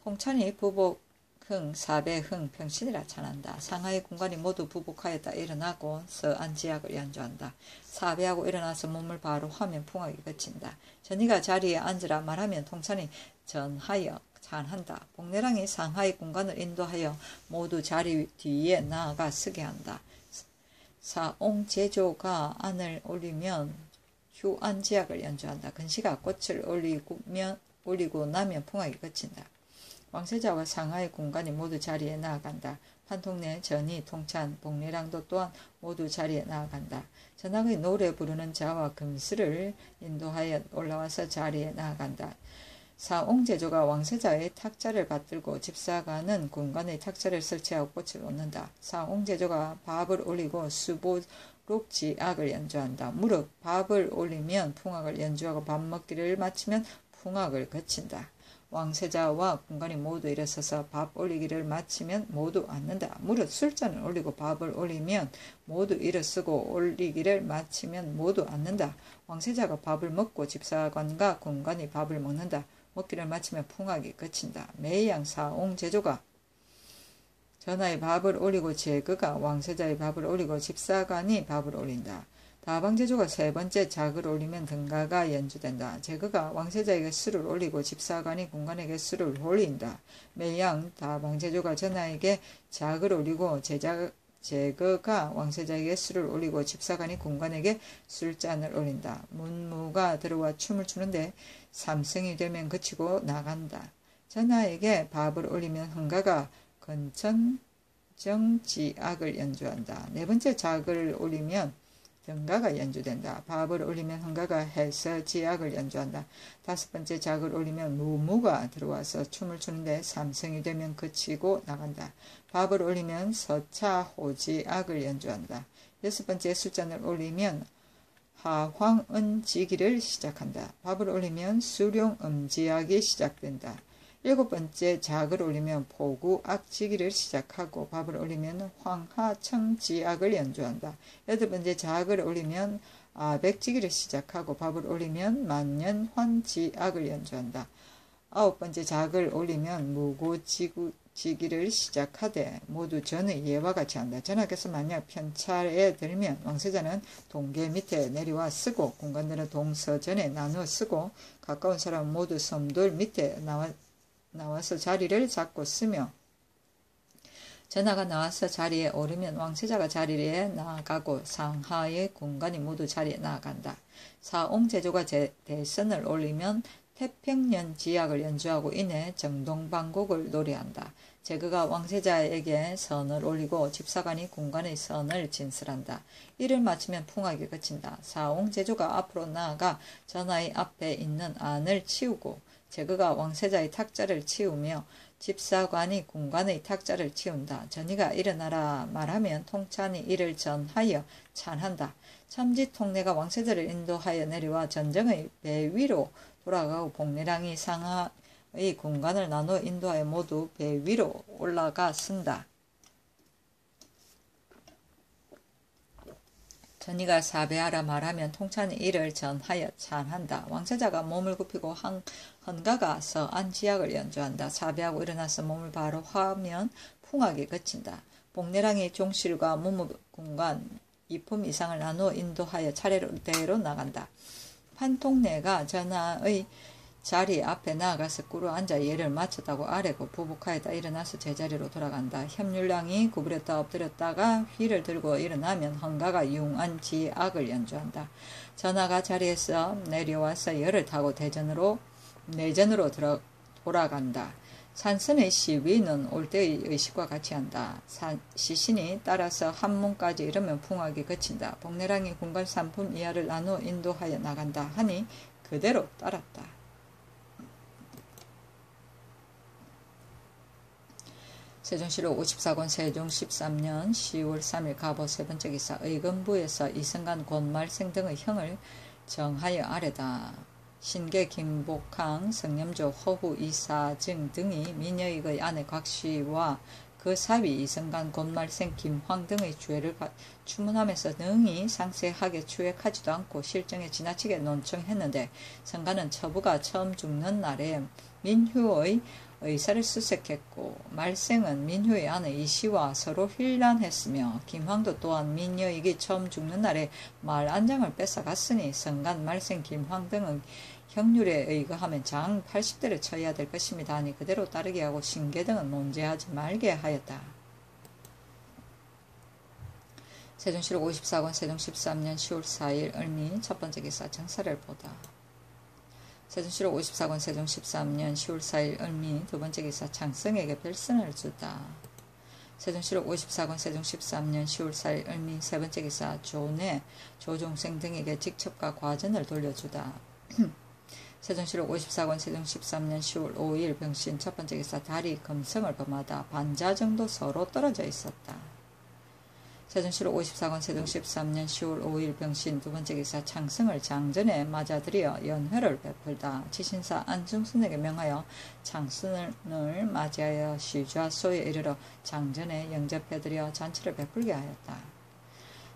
통찬이 부복흥 사배흥 평신이라 찬한다. 상하의 군관이 모두 부복하였다 일어나고 서안지악을 연주한다. 사배하고 일어나서 몸을 바로 하면 풍악이 그친다. 전이가 자리에 앉으라 말하면 통찬이 전하여 찬한다. 복례랑이 상하의 군관을 인도하여 모두 자리 뒤에 나아가 서게 한다. 사옹제조가 안을 올리면 휴안지악을 연주한다. 근시가 꽃을 올리고 나면 풍악이 그친다. 왕세자와 상하의 군관이 모두 자리에 나아간다. 판통례, 전이, 통찬, 복례랑도 또한 모두 자리에 나아간다. 전학의 노래 부르는 자와 금슬을 인도하여 올라와서 자리에 나아간다. 사옹제조가 왕세자의 탁자를 받들고 집사가는 군관의 탁자를 설치하고 꽃을 놓는다. 사옹제조가 밥을 올리고 수보록지악을 연주한다. 무릇 밥을 올리면 풍악을 연주하고 밥 먹기를 마치면 풍악을 그친다. 왕세자와 군관이 모두 일어서서 밥 올리기를 마치면 모두 앉는다. 무릇 술잔을 올리고 밥을 올리면 모두 일어서고 올리기를 마치면 모두 앉는다. 왕세자가 밥을 먹고 집사관과 군관이 밥을 먹는다. 먹기를 마치면 풍악이 그친다. 매양 사옹제조가 전하의 밥을 올리고 제거가 왕세자의 밥을 올리고 집사관이 밥을 올린다. 다방제조가 세 번째 작을 올리면 등가가 연주된다. 제거가 왕세자에게 술을 올리고 집사관이 군관에게 술을 올린다. 매양 다방제조가 전하에게 작을 올리고 제거가 왕세자에게 술을 올리고 집사관이 군관에게 술잔을 올린다. 문무가 들어와 춤을 추는데 삼성이 되면 그치고 나간다. 전하에게 밥을 올리면 헌가가 근천정지악을 연주한다. 네 번째 작을 올리면 등가가 연주된다. 밥을 올리면 헌가가 해서지악을 연주한다. 다섯 번째 작을 올리면 무무가 들어와서 춤을 추는데 삼성이 되면 그치고 나간다. 밥을 올리면 서차호지악을 연주한다. 여섯 번째 술잔을 올리면 하황은지기를 시작한다. 밥을 올리면 수룡음지악이 시작된다. 7번째 작을 올리면 포구 악지기를 시작하고 밥을 올리면 황하청지악을 연주한다. 8번째 작을 올리면 아백지기를 시작하고 밥을 올리면 만년환지악을 연주한다. 9번째 작을 올리면 무고지기를 시작하되 모두 전의 예와 같이 한다. 전하께서 만약 편차에 들면 왕세자는 동계 밑에 내려와 쓰고 공간들은 동서전에 나누어 쓰고 가까운 사람은 모두 섬돌 밑에 나와서 자리를 잡고 쓰며 전하가 나와서 자리에 오르면 왕세자가 자리에 나아가고 상하의 군관이 모두 자리에 나아간다. 사옹제조가 대선을 올리면 태평년 지약을 연주하고 이내 정동방곡을 노래한다. 제그가 왕세자에게 선을 올리고 집사관이 군관의 선을 진설한다. 이를 마치면 풍악이 그친다. 사옹제조가 앞으로 나아가 전하의 앞에 있는 안을 치우고 제그가 왕세자의 탁자를 치우며 집사관이 군관의 탁자를 치운다. 전이가 일어나라 말하면 통찬이 이를 전하여 찬한다. 참지통내가 왕세자를 인도하여 내려와 전정의 배 위로 돌아가고 복내랑이 상하의 군관을 나누어 인도하여 모두 배 위로 올라가 쓴다. 전이가 사배하라 말하면 통찬이 이를 전하여 찬한다. 왕세자가 몸을 굽히고 헌가가 서안 지약을 연주한다. 사배하고 일어나서 몸을 바로 하면 풍악이 그친다. 복내랑이 종실과 무무군관 2품 이상을 나누어 인도하여 차례대로 나간다. 판통내가 전하의 자리 앞에 나아가서 꿇어 앉아 예를 마쳤다고 아래고 부복하였다 일어나서 제자리로 돌아간다. 협률랑이 구부렸다 엎드렸다가 휘를 들고 일어나면 헌가가 융안지악을 연주한다. 전하가 자리에서 내려와서 열을 타고 내전으로 돌아간다. 산선의 시위는 올 때의 의식과 같이 한다. 시신이 따라서 한문까지 이르면 풍악이 그친다. 복내랑이 군관 3품 이하를 나누어 인도하여 나간다 하니 그대로 따랐다. 세종시록 54권 세종 13년 10월 3일 가보 세번째 기사 의건부에서 이승간 권말생 등의 형을 정하여 아래다. 신계 김복항 성념조 허후 이사증 등이 민여익의 아내 곽씨와 그 사위 이승간 권말생 김황 등의 죄를 추문하면서 능히 상세하게 추액하지도 않고 실정에 지나치게 논청했는데 성간은 처부가 처음 죽는 날에 민휴의 의사를 수색했고 말생은 민휴의 아내 이씨와 서로 힐난했으며 김황도 또한 민여익이 처음 죽는 날에 말 안장을 뺏어갔으니 성간 말생 김황 등은 형률에 의거하면 장 80대를 쳐야 될 것입니다 하니 그대로 따르게 하고 신계 등은 논제하지 말게 하였다. 세종시록 54권 세종 13년 10월 4일 을미 첫번째 기사 정사를 보다. 세종시록 54권 세종 13년 10월 4일 을미 두번째 기사 창성에게 별선을 주다. 세종시록 54권 세종 13년 10월 4일 을미 세번째 기사 조내 조종생 등에게 직첩과 과전을 돌려주다. 세종시록 54권 세종 13년 10월 5일 병신 첫번째 기사 달이 금성을 범하다 반자 정도 서로 떨어져 있었다. 세종시록 54권 세종 13년 10월 5일 병신 두번째 기사 창성을 장전에 맞아들여 연회를 베풀다. 지신사 안중순에게 명하여 창순을 맞이하여 시좌소에 이르러 장전에 영접해드려 잔치를 베풀게 하였다.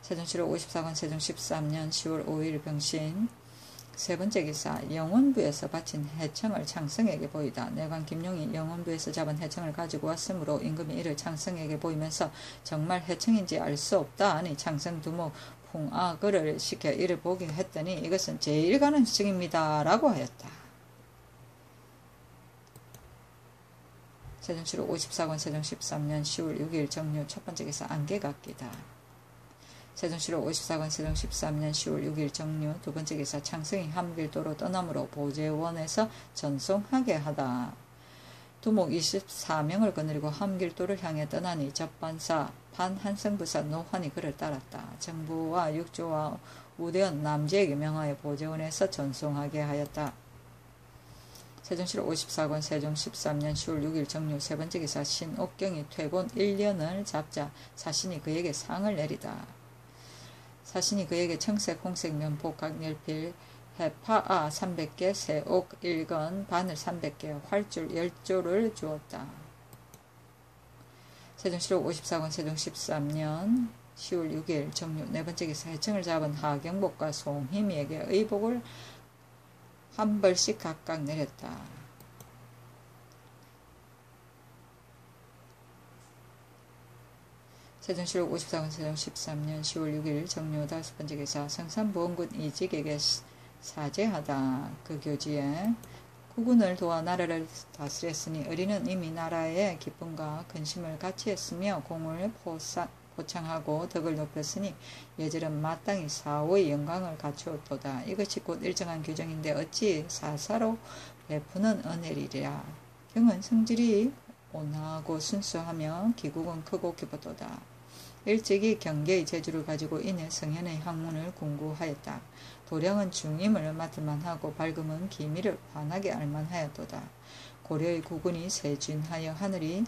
세종시록 54권 세종 13년 10월 5일 병신 세번째 기사 영원부에서 바친 해청을 창성에게 보이다. 내관 김용이 영원부에서 잡은 해청을 가지고 왔으므로 임금이 이를 창성에게 보이면서 정말 해청인지 알 수 없다 하니 창성 두목 풍악을 시켜 이를 보게 했더니 이것은 제일 가능성입니다 라고 하였다. 세종시록 54권 세종 13년 10월 6일 정류 첫번째 기사 안개각기다. 세종시록 54권 세종 13년 10월 6일 정류 두번째 기사 창성이 함길도로 떠남으로 보재원에서 전송하게 하다. 두목 24명을 거느리고 함길도를 향해 떠나니 접반사 판한성부사 노환이 그를 따랐다. 정부와 육조와 우대원 남제에게 명하여 보재원에서 전송하게 하였다. 세종시록 54권 세종 13년 10월 6일 정류 세번째 기사 신옥경이 퇴곤 1년을 잡자 사신이 그에게 상을 내리다. 사신이 그에게 청색, 홍색, 면포, 각렬필, 해파아 300개, 세옥 1건, 바늘 300개, 활줄 10조를 주었다. 세종실록 54권 세종 13년 10월 6일 정유 네 번째 기사 해청을 잡은 하경복과 송희미에게 의복을 한 벌씩 각각 내렸다. 세종실록 54권 세종 13년 10월 6일 정유 다섯 번째 기사 성산보원군 이직에게 사죄하다. 그 교지에 국군을 도와 나라를 다스렸으니 의리는 이미 나라의 기쁨과 근심을 같이 했으며 공을 포창하고 덕을 높였으니 예절은 마땅히 사후의 영광을 갖추었도다. 이것이 곧 일정한 규정인데 어찌 사사로 베푸는 은혜리랴. 경은 성질이 온화하고 순수하며 기국은 크고 기뻤도다. 일찍이 경계의 재주를 가지고 인해 성현의 학문을 공부하였다. 도량은 중임을 맡을만하고 밝음은 기미를 환하게 알만하였도다. 고려의 국군이 세진하여 하늘이